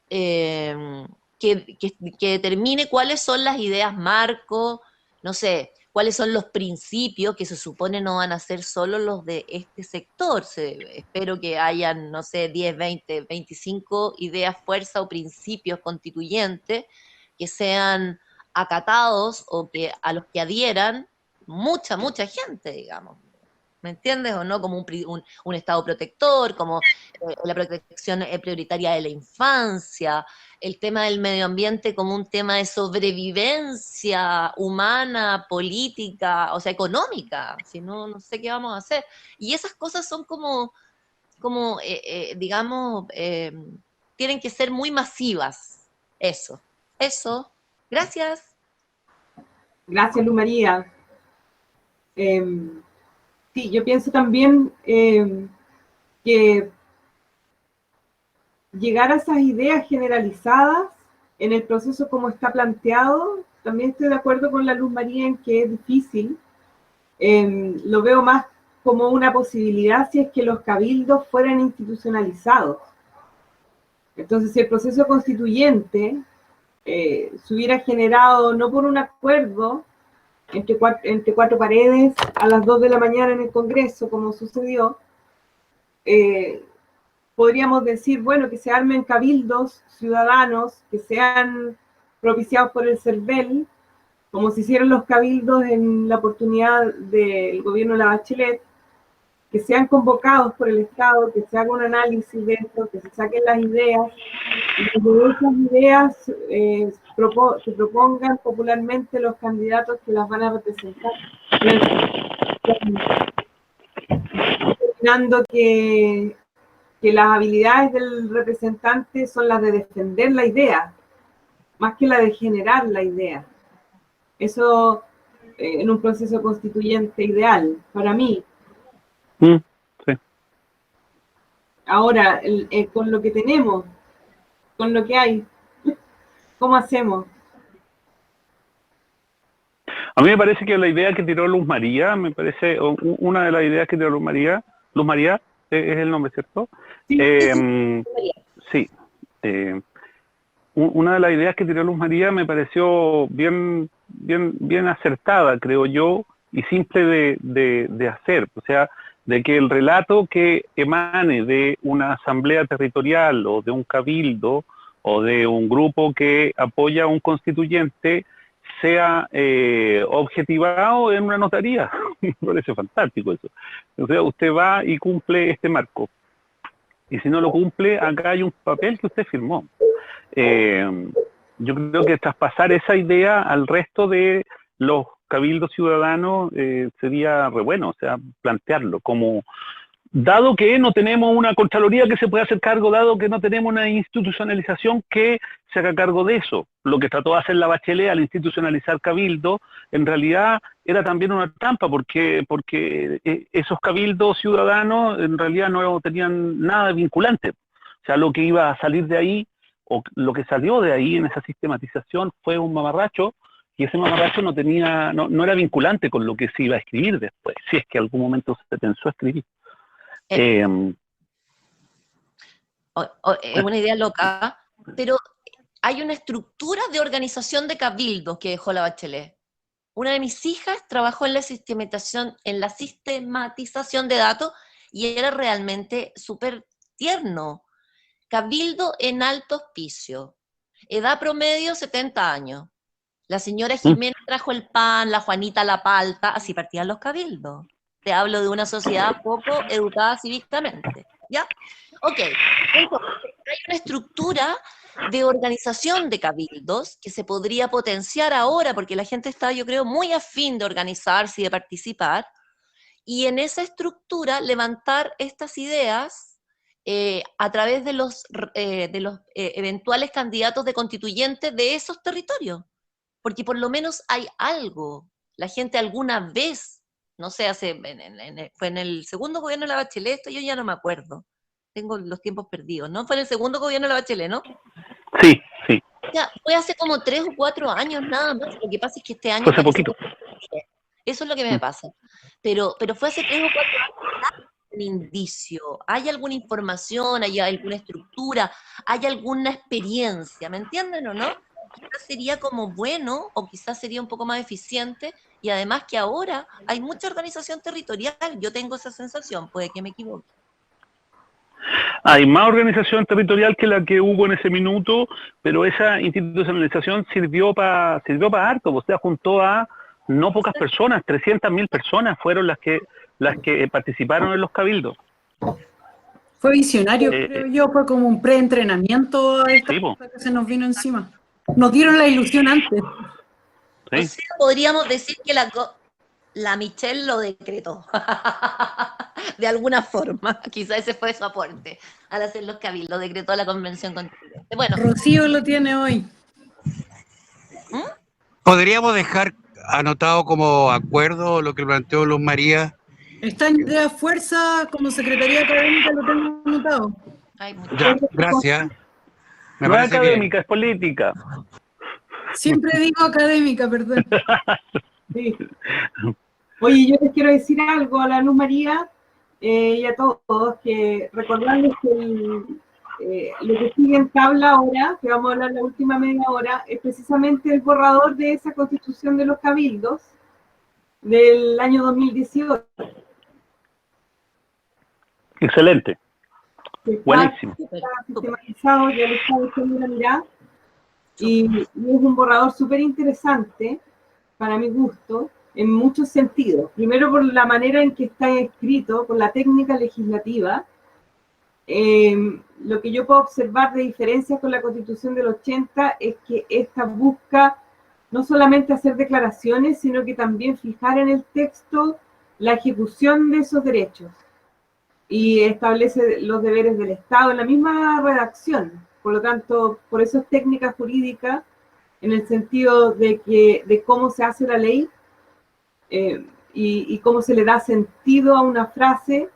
que determine cuáles son las ideas marco, no sé, cuáles son los principios que se supone no van a ser solo los de este sector. Espero que hayan, no sé, 10, 20, 25 ideas fuerza o principios constituyentes que sean acatados o que a los que adhieran mucha gente, digamos. ¿Me entiendes o no? Como un Estado protector, como la protección prioritaria de la infancia, el tema del medio ambiente como un tema de sobrevivencia humana, política, o sea, económica, si no, no sé qué vamos a hacer. Y esas cosas son digamos, tienen que ser muy masivas. Eso. Gracias. Gracias, Lu María. Sí, yo pienso también que llegar a esas ideas generalizadas en el proceso como está planteado, también estoy de acuerdo con la Luz María en que es difícil. Lo veo más como una posibilidad si es que los cabildos fueran institucionalizados. Entonces, si el proceso constituyente se hubiera generado no por un acuerdo entre cuatro paredes a las 2 de la mañana en el Congreso, como sucedió, podríamos decir, bueno, que se armen cabildos ciudadanos que sean propiciados por el CERVEL, como se hicieron los cabildos en la oportunidad del gobierno de la Bachelet, que sean convocados por el Estado, que se haga un análisis de esto, que se saquen las ideas, y de esas ideas se propongan popularmente los candidatos que las van a representar. Determinando que las habilidades del representante son las de defender la idea, más que la de generar la idea. Eso en un proceso constituyente ideal, para mí. Sí. Ahora, con lo que tenemos, con lo que hay, ¿cómo hacemos? A mí me parece que la idea que tiró Luz María, una de las ideas que tiró Luz María, Luz María es el nombre, ¿cierto? Sí. Sí. Una de las ideas que tiró Luz María me pareció bien acertada, creo yo, y simple de hacer. O sea, de que el relato que emane de una asamblea territorial o de un cabildo o de un grupo que apoya a un constituyente sea objetivado en una notaría. Me parece fantástico eso. O sea, usted va y cumple este marco. Y si no lo cumple, acá hay un papel que usted firmó. Yo creo que traspasar esa idea al resto de los cabildos ciudadanos sería re bueno, o sea, plantearlo como, dado que no tenemos una Contraloría que se pueda hacer cargo, dado que no tenemos una institucionalización que se haga cargo de eso. Lo que trató de hacer la Bachelet al institucionalizar cabildo, en realidad era también una trampa, porque esos cabildos ciudadanos en realidad no tenían nada vinculante. O sea, lo que iba a salir de ahí, o lo que salió de ahí en esa sistematización fue un mamarracho, y ese mamarracho no era vinculante con lo que se iba a escribir después, si es que en algún momento se pensó escribir. Es una idea loca, pero hay una estructura de organización de cabildos que dejó la Bachelet. Una de mis hijas trabajó en la sistematización de datos y era realmente súper tierno. Cabildo en alto hospicio. Edad promedio 70 años. La señora Jimena trajo el pan, la Juanita la palta, así partían los cabildos. Te hablo de una sociedad poco educada cívicamente, ¿ya? Ok, entonces hay una estructura de organización de cabildos que se podría potenciar ahora, porque la gente está, yo creo, muy afín de organizarse y de participar, y en esa estructura levantar estas ideas a través de los eventuales candidatos de constituyentes de esos territorios, porque por lo menos hay algo. La gente alguna vez, no sé, fue en el segundo gobierno de la Bachelet, esto yo ya no me acuerdo, tengo los tiempos perdidos, ¿no? Fue en el segundo gobierno de la Bachelet, ¿no? Sí, sí. Ya, fue hace como 3 o 4 años nada más, lo que pasa es que este año... Fue hace poquito. Eso es lo que me pasa. Pero fue hace 3 o 4 años un indicio, hay alguna información, hay alguna estructura, hay alguna experiencia, ¿me entienden o no? Quizás sería como bueno, o quizás sería un poco más eficiente, y además que ahora hay mucha organización territorial, yo tengo esa sensación, puede que me equivoque. Hay más organización territorial que la que hubo en ese minuto, pero esa institucionalización sirvió para harto, o sea, juntó a no pocas personas, 300.000 personas fueron las que participaron en los cabildos. Fue visionario, creo yo, fue como un preentrenamiento a esta cosa que se nos vino encima. Nos dieron la ilusión antes. Sí. O sea, podríamos decir que la Michelle lo decretó. De alguna forma. Quizá ese fue su aporte al hacer los cabildos, decretó la convención constituyente. Bueno. Rocío lo tiene hoy. ¿Podríamos dejar anotado como acuerdo lo que planteó Luz María? Está en idea fuerza, como secretaría académica lo tengo anotado. Ya, gracias. No es académica, es política. Siempre digo académica, perdón. Sí. Oye, yo les quiero decir algo a la Luz María y a todos, que recordarles que lo que sigue en tabla ahora, que vamos a hablar la última media hora, es precisamente el borrador de esa constitución de los cabildos del año 2018. Excelente. Buenísimo. Está sistematizado, ya lo está diciendo la mirada, y es un borrador súper interesante, para mi gusto, en muchos sentidos. Primero por la manera en que está escrito, por la técnica legislativa. Lo que yo puedo observar de diferencias con la Constitución del 80 es que esta busca no solamente hacer declaraciones, sino que también fijar en el texto la ejecución de esos derechos y establece los deberes del Estado en la misma redacción. Por lo tanto, por eso es técnica jurídica en el sentido de cómo se hace la ley y cómo se le da sentido a una frase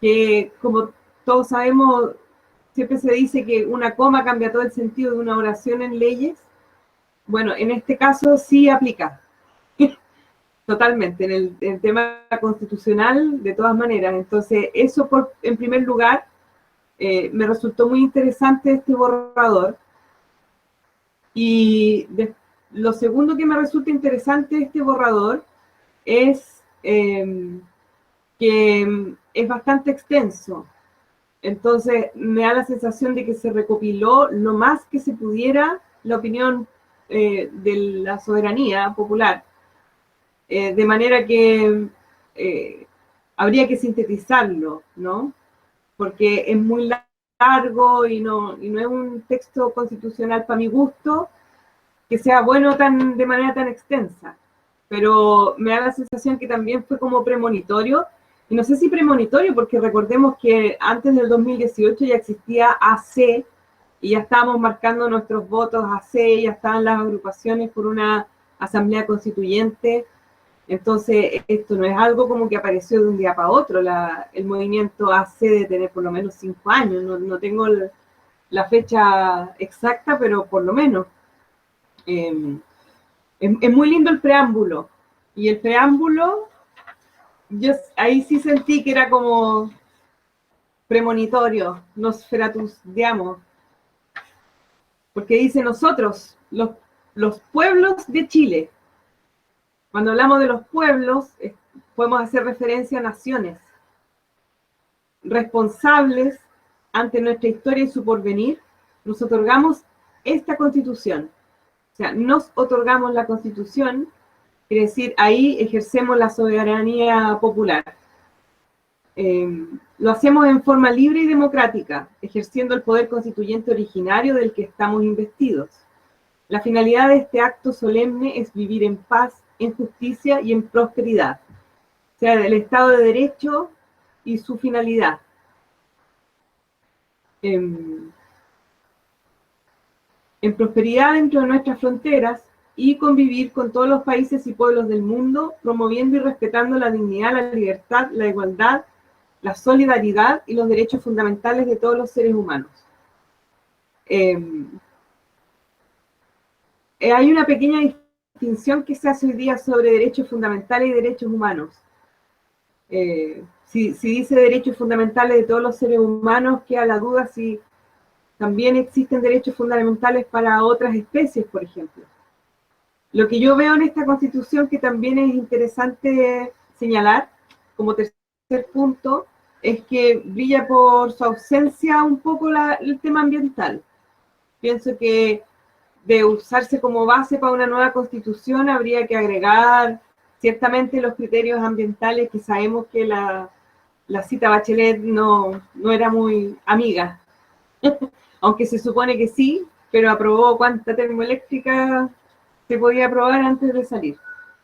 que, como todos sabemos, siempre se dice que una coma cambia todo el sentido de una oración en leyes. Bueno, en este caso sí aplica. totalmente, en el tema constitucional, de todas maneras. Entonces, eso en primer lugar, me resultó muy interesante este borrador. Y lo segundo que me resulta interesante de este borrador es que es bastante extenso. Entonces, me da la sensación de que se recopiló lo más que se pudiera la opinión de la soberanía popular, de manera que habría que sintetizarlo, ¿no? Porque es muy largo y no es un texto constitucional para mi gusto que sea bueno de manera tan extensa. Pero me da la sensación que también fue como premonitorio, y no sé si premonitorio, porque recordemos que antes del 2018 ya existía AC, y ya estábamos marcando nuestros votos AC, ya estaban las agrupaciones por una asamblea constituyente. Entonces, esto no es algo como que apareció de un día para otro. El movimiento AC de tener por lo menos 5 años, no tengo la fecha exacta, pero por lo menos. Es muy lindo el preámbulo, y el preámbulo, yo ahí sí sentí que era como premonitorio, Nosferatus, digamos, porque dice nosotros, los pueblos de Chile. Cuando hablamos de los pueblos, podemos hacer referencia a naciones responsables ante nuestra historia y su porvenir. Nos otorgamos esta Constitución. O sea, nos otorgamos la Constitución, quiere decir, ahí ejercemos la soberanía popular. Lo hacemos en forma libre y democrática, ejerciendo el poder constituyente originario del que estamos investidos. La finalidad de este acto solemne es vivir en paz, en justicia y en prosperidad. O sea, el Estado de Derecho y su finalidad. En prosperidad dentro de nuestras fronteras y convivir con todos los países y pueblos del mundo, promoviendo y respetando la dignidad, la libertad, la igualdad, la solidaridad y los derechos fundamentales de todos los seres humanos. Hay una pequeña distinción que se hace hoy día sobre derechos fundamentales y derechos humanos. Si dice derechos fundamentales de todos los seres humanos, queda la duda si también existen derechos fundamentales para otras especies, por ejemplo. Lo que yo veo en esta Constitución, que también es interesante señalar, como tercer punto, es que brilla por su ausencia un poco el tema ambiental. Pienso que de usarse como base para una nueva Constitución habría que agregar ciertamente los criterios ambientales, que sabemos que la cita Bachelet no era muy amiga. Aunque se supone que sí, pero aprobó cuánta termoeléctrica se podía aprobar antes de salir.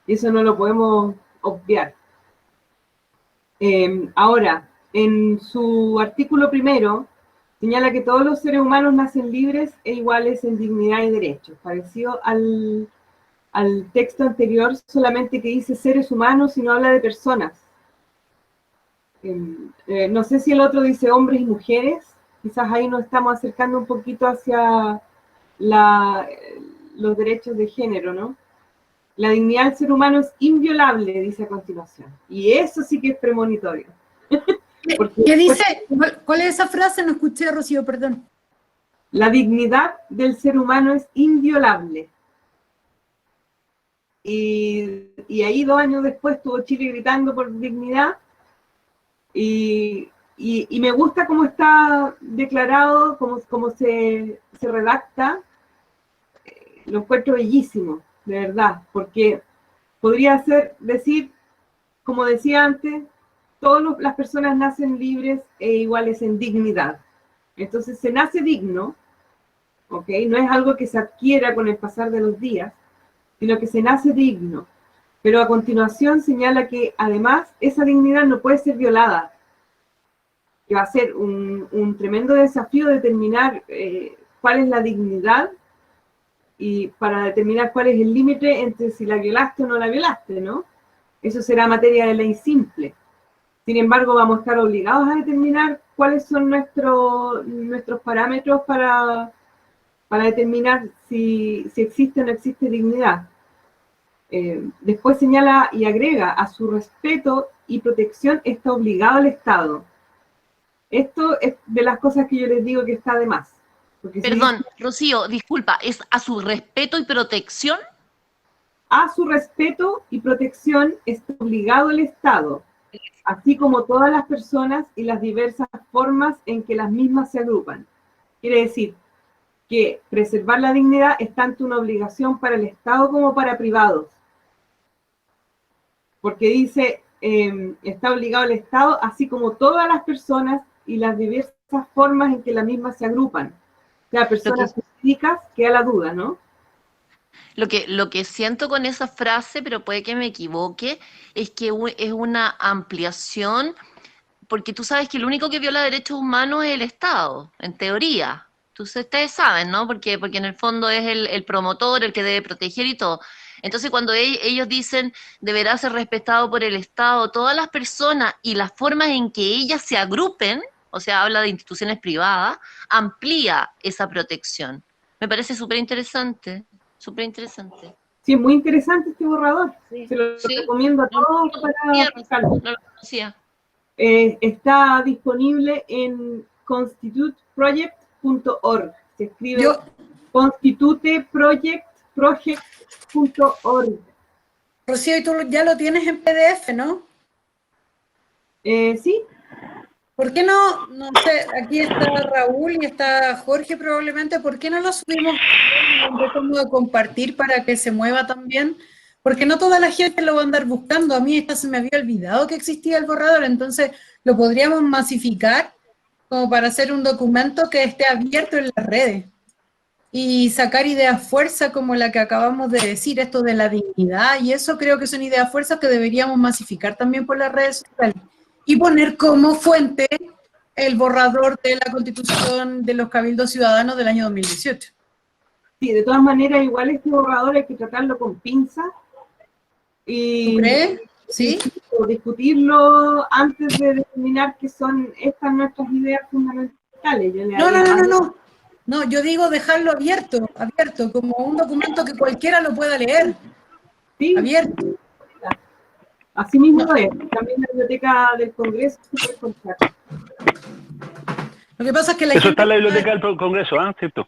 Y eso no lo podemos obviar. Ahora, en su artículo primero, señala que todos los seres humanos nacen libres e iguales en dignidad y derechos, parecido al texto anterior, solamente que dice seres humanos y no habla de personas. No sé si el otro dice hombres y mujeres, quizás ahí nos estamos acercando un poquito hacia los derechos de género, ¿no? La dignidad del ser humano es inviolable, dice a continuación. Y eso sí que es premonitorio. ¿Qué dice? ¿Cuál es esa frase? No escuché, Rocío, perdón. La dignidad del ser humano es inviolable. Y ahí 2 años después estuvo Chile gritando por dignidad. Y me gusta cómo está declarado, cómo se redacta. Lo encuentro bellísimo, de verdad, porque podría decir, como decía antes, todas las personas nacen libres e iguales en dignidad. Entonces se nace digno, ¿ok? No es algo que se adquiera con el pasar de los días, sino que se nace digno. Pero a continuación señala que además esa dignidad no puede ser violada, que va a ser un tremendo desafío determinar cuál es la dignidad y para determinar cuál es el límite entre si la violaste o no la violaste, ¿no? Eso será materia de ley simple. Sin embargo, vamos a estar obligados a determinar cuáles son nuestros parámetros para determinar si existe o no existe dignidad. Después señala y agrega, a su respeto y protección está obligado el Estado. Esto es de las cosas que yo les digo que está de más. Porque Perdón, Rocío, disculpa, ¿es a su respeto y protección? A su respeto y protección está obligado el Estado, así como todas las personas y las diversas formas en que las mismas se agrupan. Quiere decir que preservar la dignidad es tanto una obligación para el Estado como para privados. Porque dice, está obligado el Estado, así como todas las personas y las diversas formas en que las mismas se agrupan. O sea, personas jurídicas, queda la duda, ¿no? Lo que siento con esa frase, pero puede que me equivoque, es que es una ampliación, porque tú sabes que el único que viola derechos humanos es el Estado, en teoría. Ustedes saben, ¿no? Porque en el fondo es el promotor, el que debe proteger y todo. Entonces, cuando ellos dicen deberá ser respetado por el Estado, todas las personas y las formas en que ellas se agrupen, o sea, habla de instituciones privadas, amplía esa protección. Me parece súper interesante, súper interesante. Sí, es muy interesante este borrador. Sí. Se lo recomiendo a todos para buscarlo. No lo conocía. Está disponible en constituteproject.org. Se escribe constituteproject.org. Rocío, y tú ya lo tienes en PDF, ¿no? Sí. ¿Por qué no sé, aquí está Raúl y está Jorge probablemente, ¿por qué no lo subimos y lo empezamos a compartir para que se mueva también? Porque no toda la gente lo va a andar buscando. A mí esta se me había olvidado que existía el borrador, entonces lo podríamos masificar como para hacer un documento que esté abierto en las redes y sacar ideas fuerza como la que acabamos de decir, esto de la dignidad, y eso creo que son ideas fuerzas que deberíamos masificar también por las redes sociales y poner como fuente el borrador de la Constitución de los Cabildos Ciudadanos del año 2018. Sí, de todas maneras, igual este borrador hay que tratarlo con pinza. Y, ¿Tú crees? ¿Sí? O discutirlo antes de determinar qué son estas nuestras ideas fundamentales. No, yo digo dejarlo abierto, como un documento que cualquiera lo pueda leer. Sí. Abierto. Así mismo es. También la Biblioteca del Congreso es súper completa. Lo que pasa es que la Eso gente está en la Biblioteca del Congreso, ¿ah? ¿Cierto?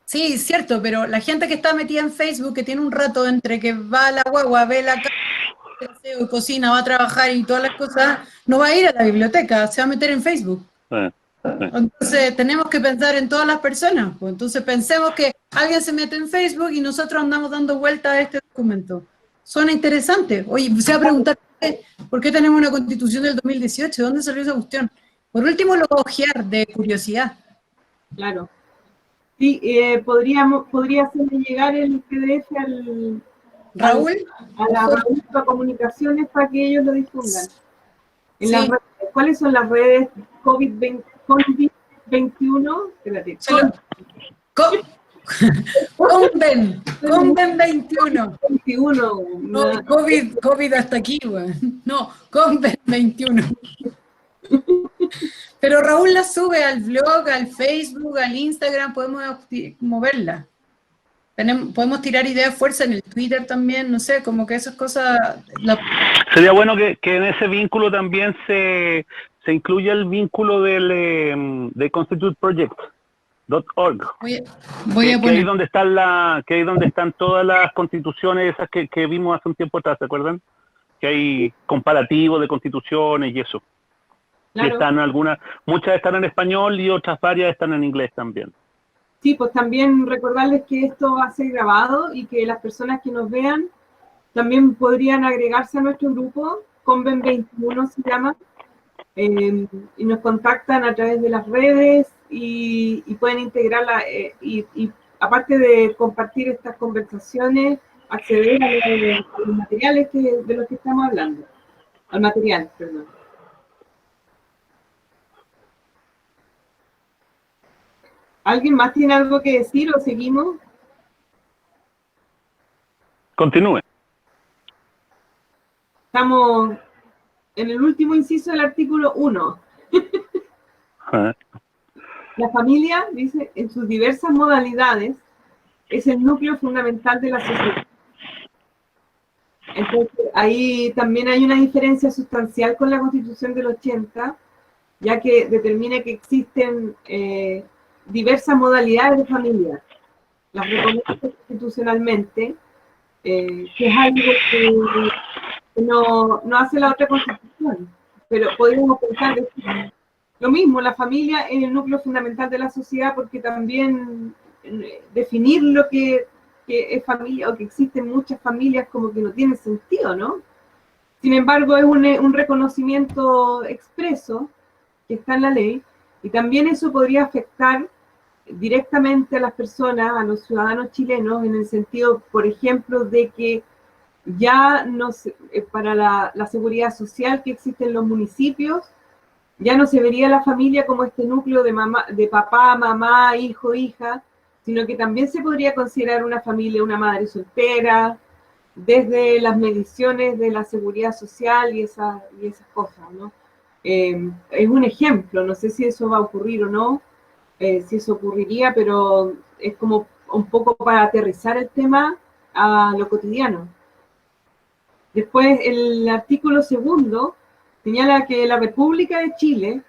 Sí, cierto, pero la gente que está metida en Facebook, que tiene un rato entre que va a la guagua, ve la casa, cocina, va a trabajar y todas las cosas, no va a ir a la biblioteca, se va a meter en Facebook. Entonces tenemos que pensar en todas las personas. Pues. Entonces pensemos que alguien se mete en Facebook y nosotros andamos dando vuelta a este documento. Suena interesante. Oye, se va a preguntar ¿por qué tenemos una constitución del 2018? ¿De dónde salió esa cuestión? Por último, lo voy a ojear de curiosidad. Claro. Sí, podría hacerle llegar el PDF al Raúl, a la revista Comunicaciones para que ellos lo difundan. En las redes, ¿cuáles son las redes COVID-21? Espérate. Conven 21. 21. No, COVID hasta aquí, güey. No, Conven 21. Pero Raúl la sube al blog, al Facebook, al Instagram, podemos moverla. Podemos tirar ideas fuerza en el Twitter también, no sé, como que esas cosas... Sería bueno que en ese vínculo también se incluya el vínculo de constituteproject.org. Voy a poner... Que ahí donde están todas las constituciones esas que vimos hace un tiempo atrás, ¿se acuerdan? Que hay comparativos de constituciones y eso. Claro. Y están muchas están en español y otras varias están en inglés también. Sí, pues también recordarles que esto va a ser grabado y que las personas que nos vean también podrían agregarse a nuestro grupo, Conven 21 se llama, y nos contactan a través de las redes y pueden integrarla y aparte de compartir estas conversaciones, acceder a los materiales de los que estamos hablando, al material, perdón. ¿Alguien más tiene algo que decir o seguimos? Continúe. Estamos en el último inciso del artículo 1. La familia, dice, en sus diversas modalidades, es el núcleo fundamental de la sociedad. Entonces, ahí también hay una diferencia sustancial con la Constitución del 80, ya que determina que existen diversas modalidades de familia. Las reconoce constitucionalmente, que es algo que no hace la otra Constitución. Pero podríamos pensar de lo mismo, la familia es el núcleo fundamental de la sociedad, porque también definir lo que es familia, o que existen muchas familias, como que no tiene sentido, ¿no? Sin embargo, es un reconocimiento expreso que está en la ley, y también eso podría afectar directamente a las personas, a los ciudadanos chilenos, en el sentido, por ejemplo, de que ya no se, para la seguridad social que existe en los municipios, ya no se vería la familia como este núcleo de papá, mamá, hijo, hija, sino que también se podría considerar una familia, una madre soltera, desde las mediciones de la seguridad social y esas cosas, ¿no? Es un ejemplo, no sé si eso va a ocurrir o no, si eso ocurriría, pero es como un poco para aterrizar el tema a lo cotidiano. Después, el artículo 2 señala que la República de Chile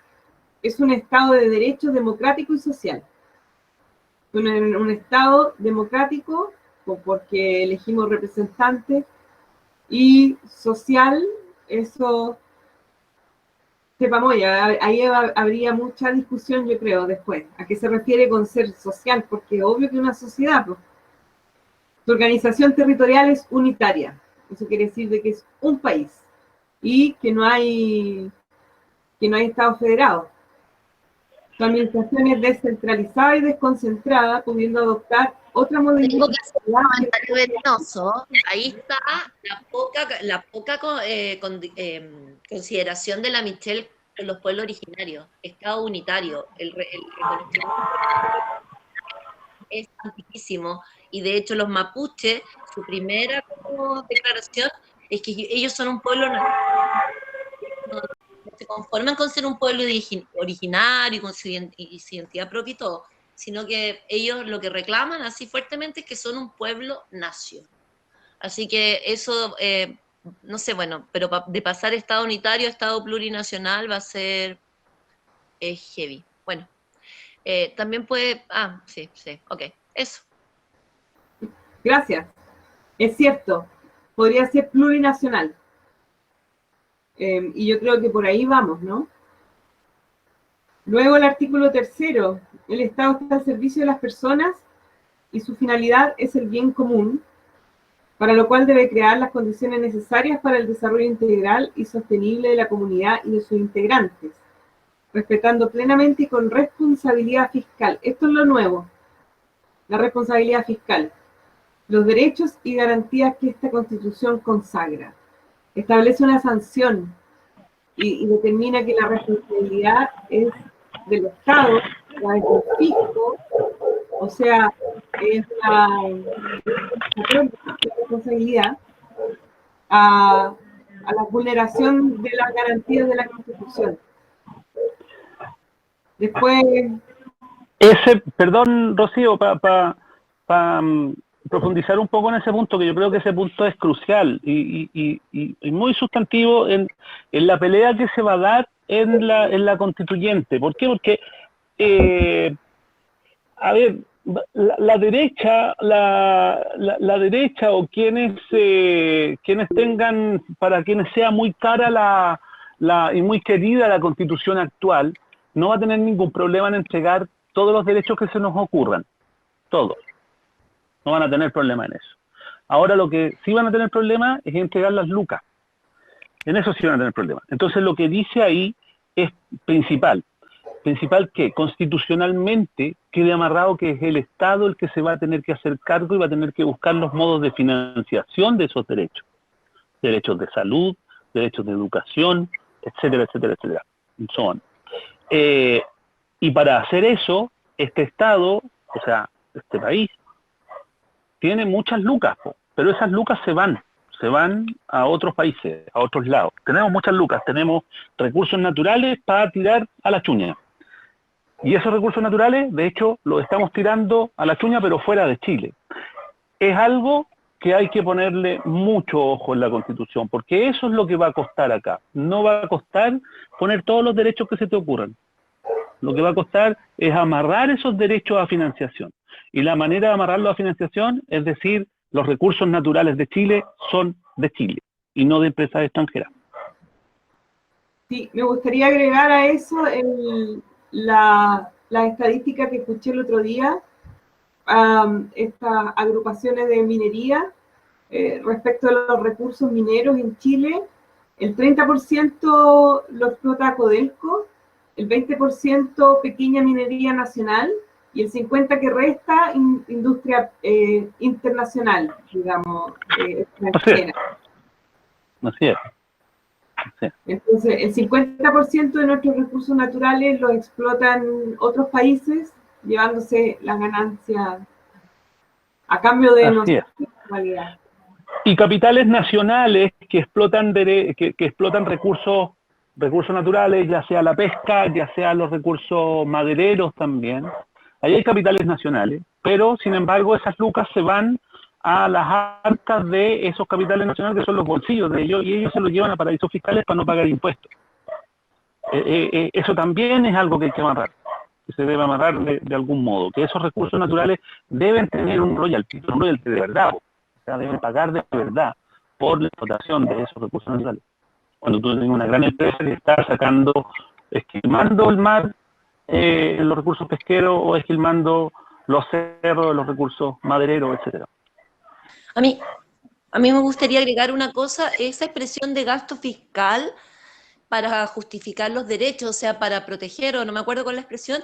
es un Estado de derecho democrático y social. Un Estado democrático, porque elegimos representantes, y social, eso, sepamos ya, ahí habría mucha discusión, yo creo, después. ¿A qué se refiere con ser social? Porque obvio que una sociedad, pues, su organización territorial es unitaria. Eso quiere decir de que es un país y que no hay Estado federado. Su administración es descentralizada y desconcentrada, pudiendo adoptar otra modalidad. Tengo que hacer un comentario venenoso. Ahí está la poca consideración de la Michelle en los pueblos originarios. Estado unitario. El reconocimiento es antiquísimo. Y de hecho los mapuches, su primera declaración es que ellos son un pueblo nacional. No se conforman con ser un pueblo originario, con su identidad propia y todo, sino que ellos lo que reclaman así fuertemente es que son un pueblo nación. Así que eso, no sé, bueno, pero de pasar Estado unitario a Estado plurinacional va a ser heavy. Bueno, también puede... sí, ok, eso. Gracias. Es cierto, podría ser plurinacional. Y yo creo que por ahí vamos, ¿no? Luego el artículo 3, el Estado está al servicio de las personas y su finalidad es el bien común, para lo cual debe crear las condiciones necesarias para el desarrollo integral y sostenible de la comunidad y de sus integrantes, respetando plenamente y con responsabilidad fiscal. Esto es lo nuevo, la responsabilidad fiscal. Los derechos y garantías que esta Constitución consagra. Establece una sanción y determina que la responsabilidad es del Estado, la del fisco, o sea, es la responsabilidad a la vulneración de las garantías de la Constitución. Después... Perdón, Rocío, para profundizar un poco en ese punto, que yo creo que ese punto es crucial y muy sustantivo en la pelea que se va a dar en la constituyente. ¿Por qué? Porque, a ver, la derecha o quienes tengan, para quienes sea muy cara y muy querida la constitución actual, no va a tener ningún problema en entregar todos los derechos que se nos ocurran, todos. No van a tener problema en eso. Ahora lo que sí van a tener problema es entregar las lucas. En eso sí van a tener problema. Entonces lo que dice ahí es principal. Principal que constitucionalmente quede amarrado que es el Estado el que se va a tener que hacer cargo y va a tener que buscar los modos de financiación de esos derechos. Derechos de salud, derechos de educación, etcétera, etcétera, etcétera. Y para hacer eso, este Estado, o sea, este país, tiene muchas lucas, pero esas lucas se van a otros países, a otros lados. Tenemos muchas lucas, tenemos recursos naturales para tirar a la chuña. Y esos recursos naturales, de hecho, los estamos tirando a la chuña, pero fuera de Chile. Es algo que hay que ponerle mucho ojo en la Constitución, porque eso es lo que va a costar acá. No va a costar poner todos los derechos que se te ocurran. Lo que va a costar es amarrar esos derechos a financiación. Y la manera de amarrarlo a financiación es decir, los recursos naturales de Chile son de Chile y no de empresas extranjeras. Sí, me gustaría agregar a eso la estadística que escuché el otro día, estas agrupaciones de minería, respecto a los recursos mineros en Chile, el 30% lo explota Codelco, el 20% pequeña minería nacional y el 50% que resta industria internacional, digamos, extranjera. Así es. Entonces, el 50% de nuestros recursos naturales los explotan otros países, llevándose las ganancias a cambio de nuestra calidad. Y capitales nacionales que explotan, que explotan recursos naturales, ya sea la pesca, ya sea los recursos madereros también. Ahí hay capitales nacionales, pero sin embargo esas lucas se van a las arcas de esos capitales nacionales que son los bolsillos de ellos y ellos se los llevan a paraísos fiscales para no pagar impuestos. Eso también es algo que hay que amarrar, que se debe amarrar de algún modo, que esos recursos naturales deben tener un royalty de verdad, o sea, deben pagar de verdad por la explotación de esos recursos naturales. Cuando tú tienes una gran empresa que está sacando, esquilmando el mar, los recursos pesqueros o esquilmando los cerros, los recursos madereros, etcétera. A mí me gustaría agregar una cosa, esa expresión de gasto fiscal para justificar los derechos, o sea, para proteger, o no me acuerdo con la expresión,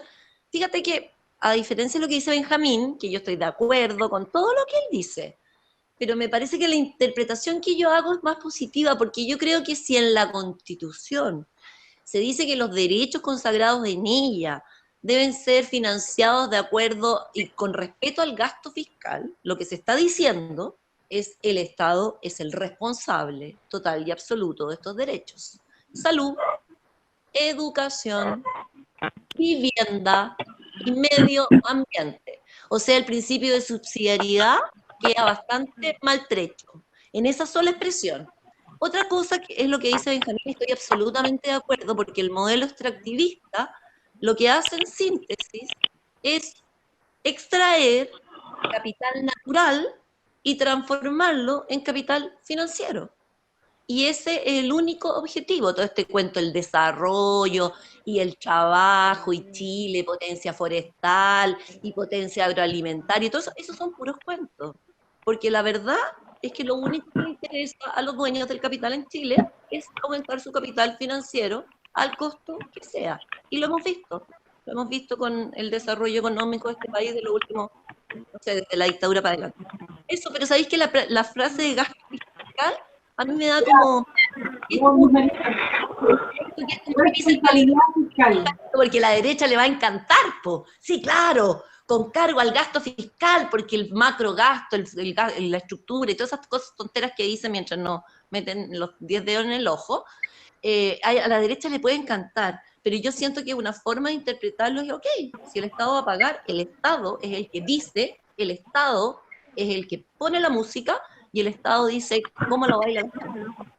fíjate que, a diferencia de lo que dice Benjamín, que yo estoy de acuerdo con todo lo que él dice, pero me parece que la interpretación que yo hago es más positiva, porque yo creo que si en la Constitución se dice que los derechos consagrados en ella deben ser financiados de acuerdo y con respeto al gasto fiscal, lo que se está diciendo es el Estado es el responsable total y absoluto de estos derechos. Salud, educación, vivienda y medio ambiente. O sea, el principio de subsidiariedad queda bastante maltrecho en esa sola expresión. Otra cosa que es lo que dice Benjamín, estoy absolutamente de acuerdo, porque el modelo extractivista lo que hace en síntesis es extraer capital natural y transformarlo en capital financiero. Y ese es el único objetivo. Todo este cuento, el desarrollo y el trabajo y Chile, potencia forestal y potencia agroalimentaria, y todo eso, esos son puros cuentos. Porque la verdad es que lo único que le interesa a los dueños del capital en Chile es aumentar su capital financiero al costo que sea. Y lo hemos visto con el desarrollo económico de este país de los últimos, no sé, desde la dictadura para adelante. Eso, pero ¿sabéis que la frase de gasto fiscal a mí me da como... Porque la derecha le va a encantar, po. Sí, claro, con cargo al gasto fiscal, porque el macro gasto, la estructura y todas esas cosas tonteras que dicen mientras nos meten los 10 dedos en el ojo, a la derecha le puede encantar, pero yo siento que una forma de interpretarlo es, ok, si el Estado va a pagar, el Estado es el que dice, el Estado es el que pone la música, y el Estado dice cómo lo baila.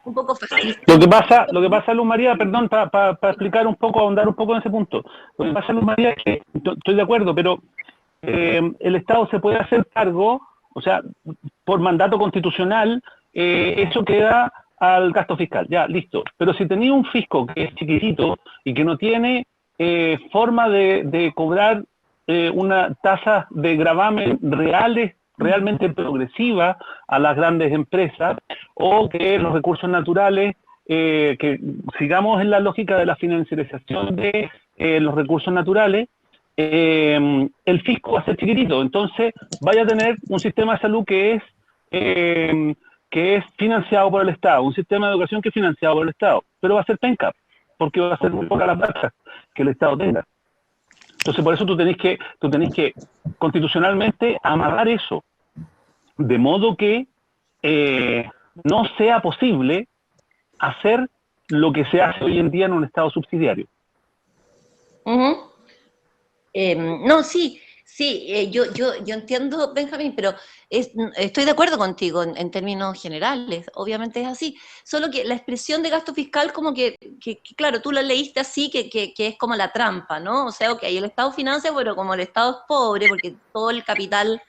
Un poco fácil. Lo que pasa, Luz María, perdón, para explicar un poco, ahondar un poco en ese punto. Lo que pasa, Luz María, es que estoy de acuerdo, pero el Estado se puede hacer cargo, o sea, por mandato constitucional, eso queda al gasto fiscal, ya, listo. Pero si tenía un fisco que es chiquitito y que no tiene forma de cobrar una tasa de gravamen realmente progresiva a las grandes empresas, o que los recursos naturales, que sigamos en la lógica de la financiarización de los recursos naturales, el fisco va a ser chiquitito, entonces vaya a tener un sistema de salud que es financiado por el Estado, un sistema de educación que es financiado por el Estado, pero va a ser penca, porque va a ser muy poca la plata que el Estado tenga. Entonces, por eso tú tenés que constitucionalmente amarrar eso, de modo que no sea posible hacer lo que se hace hoy en día en un Estado subsidiario. No, sí, Sí, yo entiendo, Benjamín, pero estoy de acuerdo contigo en términos generales, obviamente es así, solo que la expresión de gasto fiscal como que claro, tú la leíste así, que es como la trampa, ¿no? O sea, ok, el Estado financia, pero como el Estado es pobre, porque todo el capital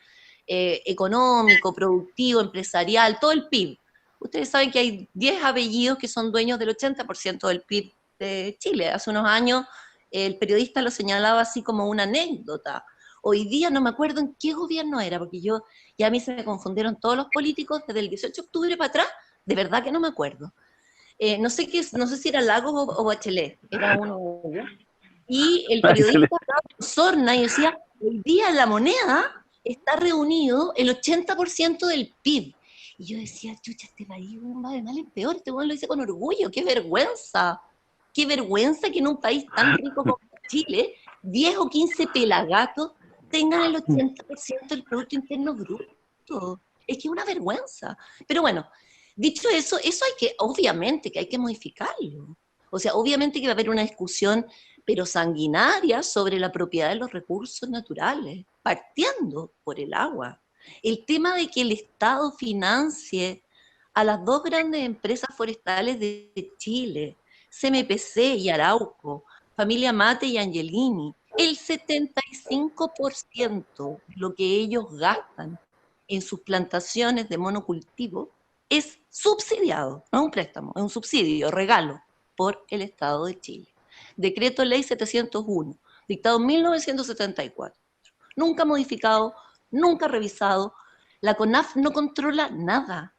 económico, productivo, empresarial, todo el PIB, ustedes saben que hay 10 apellidos que son dueños del 80% del PIB de Chile. Hace unos años el periodista lo señalaba así como una anécdota. Hoy día no me acuerdo en qué gobierno era, porque ya a mí se me confundieron todos los políticos desde el 18 de octubre para atrás, de verdad que no me acuerdo. No sé si era Lagos o Bachelet, era uno de ellos. Y el periodista hablaba con sorna y decía, hoy día en la moneda está reunido el 80% del PIB. Y yo decía, chucha, este país va de mal en peor, este weón lo dice con orgullo, qué vergüenza que en un país tan rico como Chile, 10 o 15 pelagatos tengan el 80% del Producto Interno Bruto. Es que es una vergüenza. Pero bueno, dicho eso obviamente que hay que modificarlo. O sea, obviamente que va a haber una discusión, pero sanguinaria, sobre la propiedad de los recursos naturales, partiendo por el agua. El tema de que el Estado financie a las dos grandes empresas forestales de Chile, CMPC y Arauco, Familia Mate y Angelini, el 75% de lo que ellos gastan en sus plantaciones de monocultivo es subsidiado, no es un préstamo, es un subsidio, regalo, por el Estado de Chile. Decreto Ley 701, dictado en 1974. Nunca modificado, nunca revisado. La CONAF no controla nada.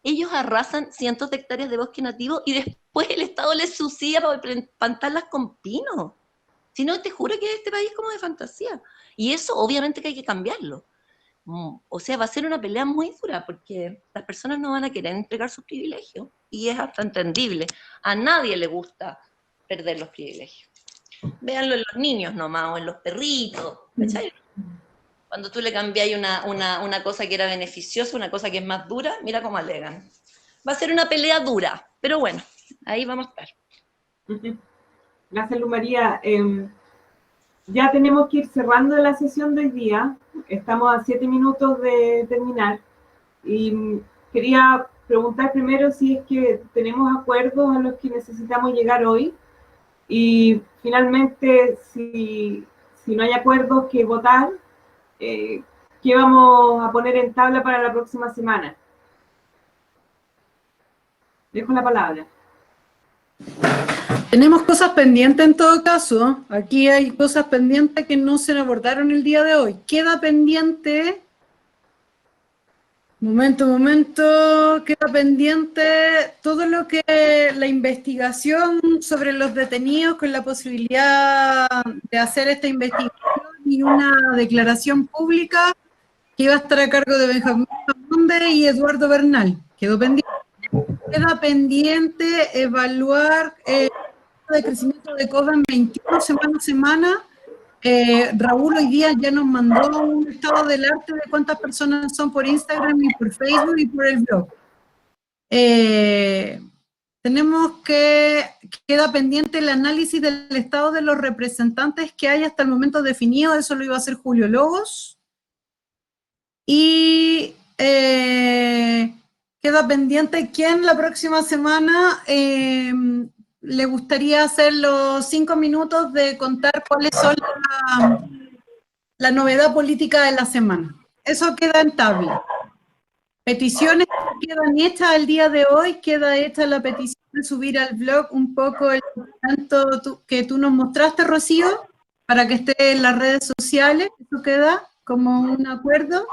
Ellos arrasan cientos de hectáreas de bosque nativo y después el Estado les subsidia para plantarlas con pino. Si no, te juro que este país es como de fantasía. Y eso obviamente que hay que cambiarlo. O sea, va a ser una pelea muy dura porque las personas no van a querer entregar sus privilegios. Y es hasta entendible. A nadie le gusta perder los privilegios. Véanlo en los niños nomás, o en los perritos. ¿Cachai? Cuando tú le cambias una cosa que era beneficiosa, una cosa que es más dura, mira cómo alegan. Va a ser una pelea dura, pero bueno, ahí vamos a estar. Gracias, Luz María. Ya tenemos que ir cerrando la sesión de hoy día. Estamos a 7 minutos de terminar. Y quería preguntar primero si es que tenemos acuerdos a los que necesitamos llegar hoy. Y finalmente, si no hay acuerdos que votar, ¿qué vamos a poner en tabla para la próxima semana? Dejo la palabra. Tenemos cosas pendientes en todo caso. Aquí hay cosas pendientes que no se abordaron el día de hoy. Queda pendiente... Momento, queda pendiente todo lo que la investigación sobre los detenidos, con la posibilidad de hacer esta investigación y una declaración pública que iba a estar a cargo de Benjamín Fagundes y Eduardo Bernal. Quedó pendiente. Queda pendiente evaluar el crecimiento de COVID en 21 semana a semana. Raúl hoy día ya nos mandó un estado del arte de cuántas personas son por Instagram y por Facebook y por el blog. Queda pendiente el análisis del estado de los representantes que hay hasta el momento definido, eso lo iba a hacer Julio Lobos. Y queda pendiente quién la próxima semana le gustaría hacer los 5 minutos de contar cuáles son la novedad política de la semana. Eso queda en tabla. Peticiones que quedan hechas al día de hoy, queda hecha la petición de subir al blog un poco el documento que tú nos mostraste, Rocío, para que esté en las redes sociales. Eso queda como un acuerdo.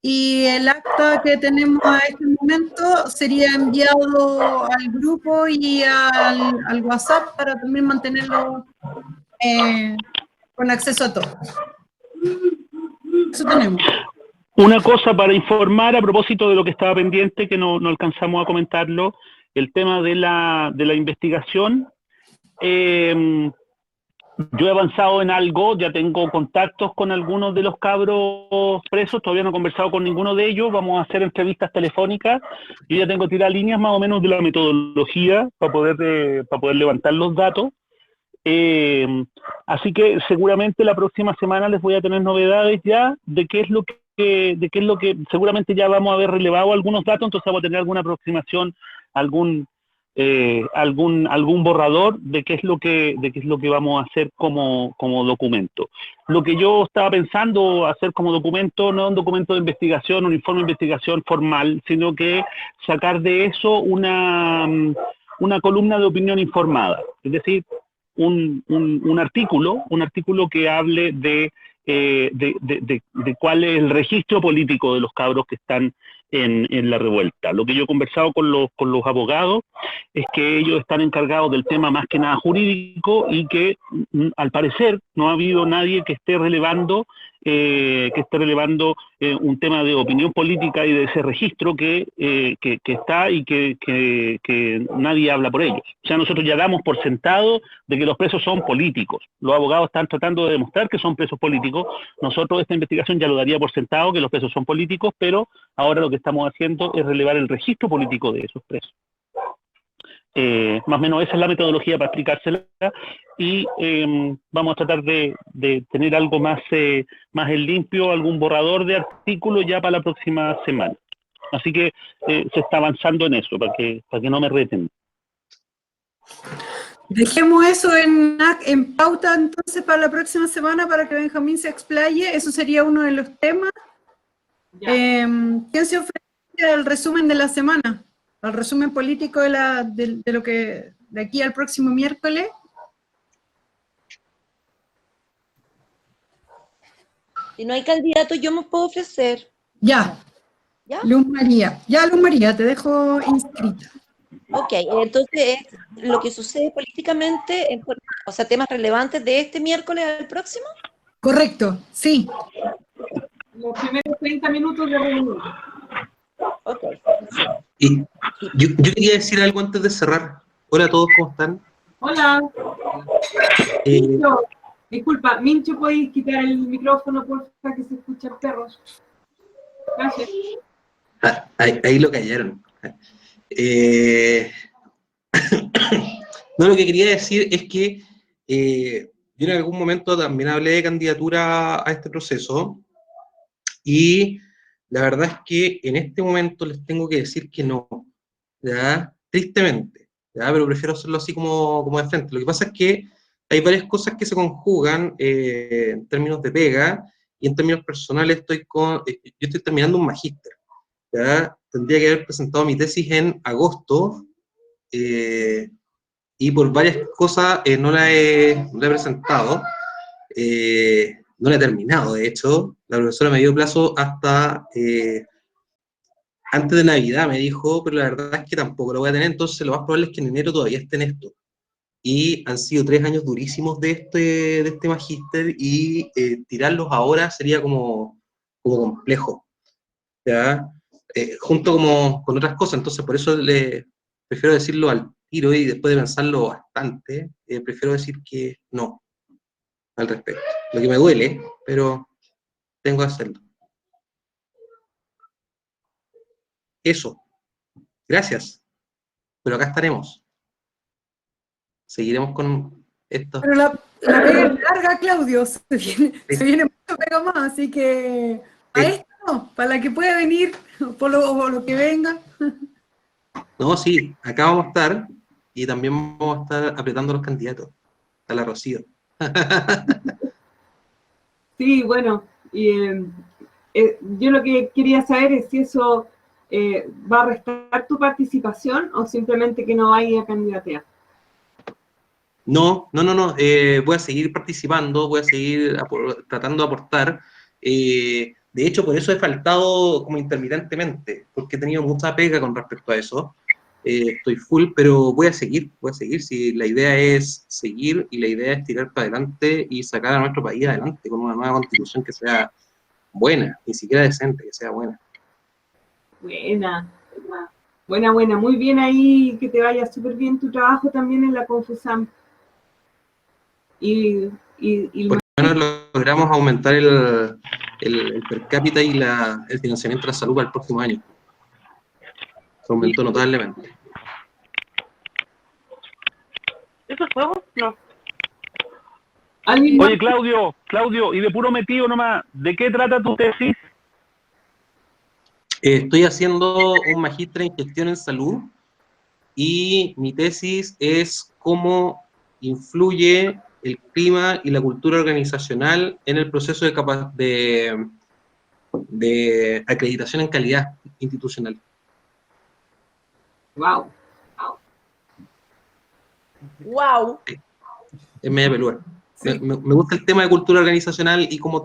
Y el acta que tenemos a este momento sería enviado al grupo y al WhatsApp para también mantenerlo con acceso a todos. Eso tenemos. Una cosa para informar a propósito de lo que estaba pendiente, que no alcanzamos a comentarlo, el tema de la investigación. Yo he avanzado en algo, ya tengo contactos con algunos de los cabros presos, todavía no he conversado con ninguno de ellos, vamos a hacer entrevistas telefónicas, yo ya tengo tiradas líneas más o menos de la metodología para poder levantar los datos, Así que seguramente la próxima semana les voy a tener novedades ya de qué es lo que seguramente ya vamos a haber relevado algunos datos, entonces vamos a tener alguna aproximación, algún borrador de qué es lo que vamos a hacer como documento. Lo que yo estaba pensando hacer como documento, no un documento de investigación, un informe de investigación formal, sino que sacar de eso una columna de opinión informada, es decir, un artículo que hable de cuál es el registro político de los cabros que están en la revuelta. Lo que yo he conversado con los abogados es que ellos están encargados del tema más que nada jurídico y que al parecer no ha habido nadie que esté relevando un tema de opinión política y de ese registro que está y que nadie habla por ellos. O sea, nosotros ya damos por sentado de que los presos son políticos. Los abogados están tratando de demostrar que son presos políticos. Nosotros esta investigación ya lo daría por sentado que los presos son políticos, pero ahora lo que estamos haciendo es relevar el registro político de esos presos. Más o menos esa es la metodología para explicársela y vamos a tratar de tener algo más en limpio, algún borrador de artículo ya para la próxima semana. Así que se está avanzando en eso, para que no me reten. Dejemos eso en pauta entonces para la próxima semana para que Benjamín se explaye. Eso sería uno de los temas. ¿Quién se ofrece al resumen de la semana? Al resumen político de lo que de aquí al próximo miércoles. Si no hay candidato, yo me puedo ofrecer. Ya. ¿Ya? Luz María. Ya, Luz María, te dejo inscrita. Ok, entonces lo que sucede políticamente, o sea, temas relevantes de este miércoles al próximo. Correcto, sí. Los primeros 30 minutos de reunión. Ok. Y yo quería decir algo antes de cerrar. Hola a todos, ¿cómo están? Hola. Mincho, disculpa, Mincho, ¿puedes quitar el micrófono, por favor, que se escuchan perros? Gracias. Ahí lo callaron. No, lo que quería decir es que yo en algún momento también hablé de candidatura a este proceso y la verdad es que en este momento les tengo que decir que no, ¿ya? Tristemente, ¿ya? Pero prefiero hacerlo así como de frente. Lo que pasa es que hay varias cosas que se conjugan en términos de pega y en términos personales yo estoy terminando un magíster, ¿ya? Tendría que haber presentado mi tesis en agosto y por varias cosas no la he presentado. No la he terminado, de hecho. La profesora me dio plazo hasta antes de Navidad, me dijo, pero la verdad es que tampoco lo voy a tener, entonces lo más probable es que en enero todavía esté en esto. Y han sido 3 años durísimos de este magíster y tirarlos ahora sería como complejo, ¿ya? Junto con otras cosas, entonces por eso prefiero decirlo al tiro y después de pensarlo bastante, prefiero decir que no al respecto. Lo que me duele, pero tengo que hacerlo. Eso. Gracias. Pero acá estaremos. Seguiremos con esto. Pero la pega es larga, Claudio. Se viene mucho pega más, así que a esto no, para la que pueda venir, por lo que venga. No, sí, acá vamos a estar y también vamos a estar apretando a los candidatos. A la Rocío. Sí, bueno, yo lo que quería saber es si eso va a restar tu participación o simplemente que no vaya a candidatear. No, voy a seguir participando, voy a seguir tratando de aportar. De hecho, por eso he faltado como intermitentemente, porque he tenido mucha pega con respecto a eso. Estoy full, pero voy a seguir, si la idea es seguir y la idea es tirar para adelante y sacar a nuestro país adelante con una nueva constitución que sea buena, ni siquiera decente, que sea buena. Buena, muy bien ahí, que te vaya súper bien tu trabajo también en la Confusam. Por lo menos logramos aumentar el per cápita y el financiamiento de la salud para el próximo año. Se aumentó notablemente. ¿Eso es juego? No. Oye, Claudio, y de puro metido nomás, ¿de qué trata tu tesis? Estoy haciendo un magíster en gestión en salud y mi tesis es cómo influye el clima y la cultura organizacional en el proceso de acreditación en calidad institucional. Wow. Wow. Es media pelúa. Sí. Me gusta el tema de cultura organizacional y cómo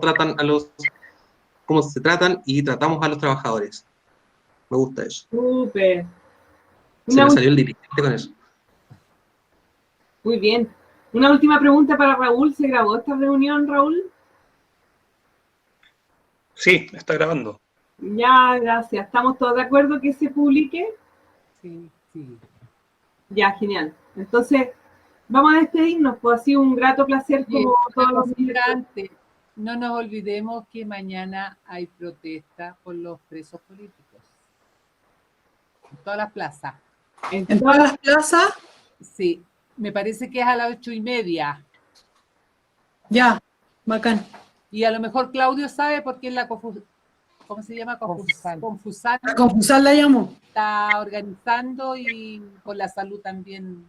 cómo se tratan y tratamos a los trabajadores. Me gusta eso. Súper. Se me salió el dirigente con eso. Muy bien. Una última pregunta para Raúl. ¿Se grabó esta reunión, Raúl? Sí, está grabando. Ya, gracias. ¿Estamos todos de acuerdo que se publique? Sí. Ya, genial. Entonces, vamos a despedirnos, pues ha sido un grato placer como todos los días. No nos olvidemos que mañana hay protesta por los presos políticos. En todas las plazas. ¿En todas las plazas? Sí, me parece que es a las 8:30. Ya, bacán. Y a lo mejor Claudio sabe porque es la ¿cómo se llama? Confusal. La Confusal la llamo. Está organizando y por la salud también.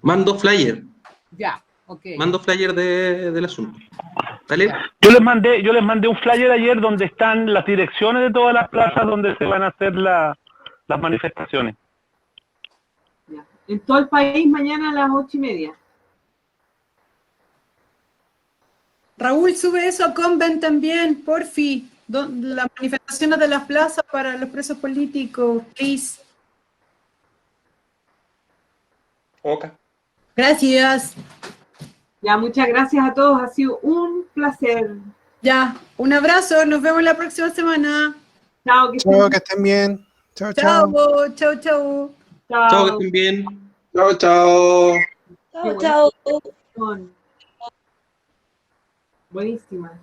Mando flyer. Ya, ok. Mando flyer del asunto. ¿Vale? Yo les mandé un flyer ayer donde están las direcciones de todas las plazas donde se van a hacer las manifestaciones. Ya. En todo el país mañana a las 8:30. Raúl, sube eso a Convent también, porfi. Las manifestaciones de las plazas para los presos políticos, please. Ok. Gracias. Ya, muchas gracias a todos. Ha sido un placer. Ya, un abrazo. Nos vemos la próxima semana. Chao, que estén bien. Chao, chao. Chao, chao. Chao, que estén bien. Chao, chao. Chao, chao. Buenísima.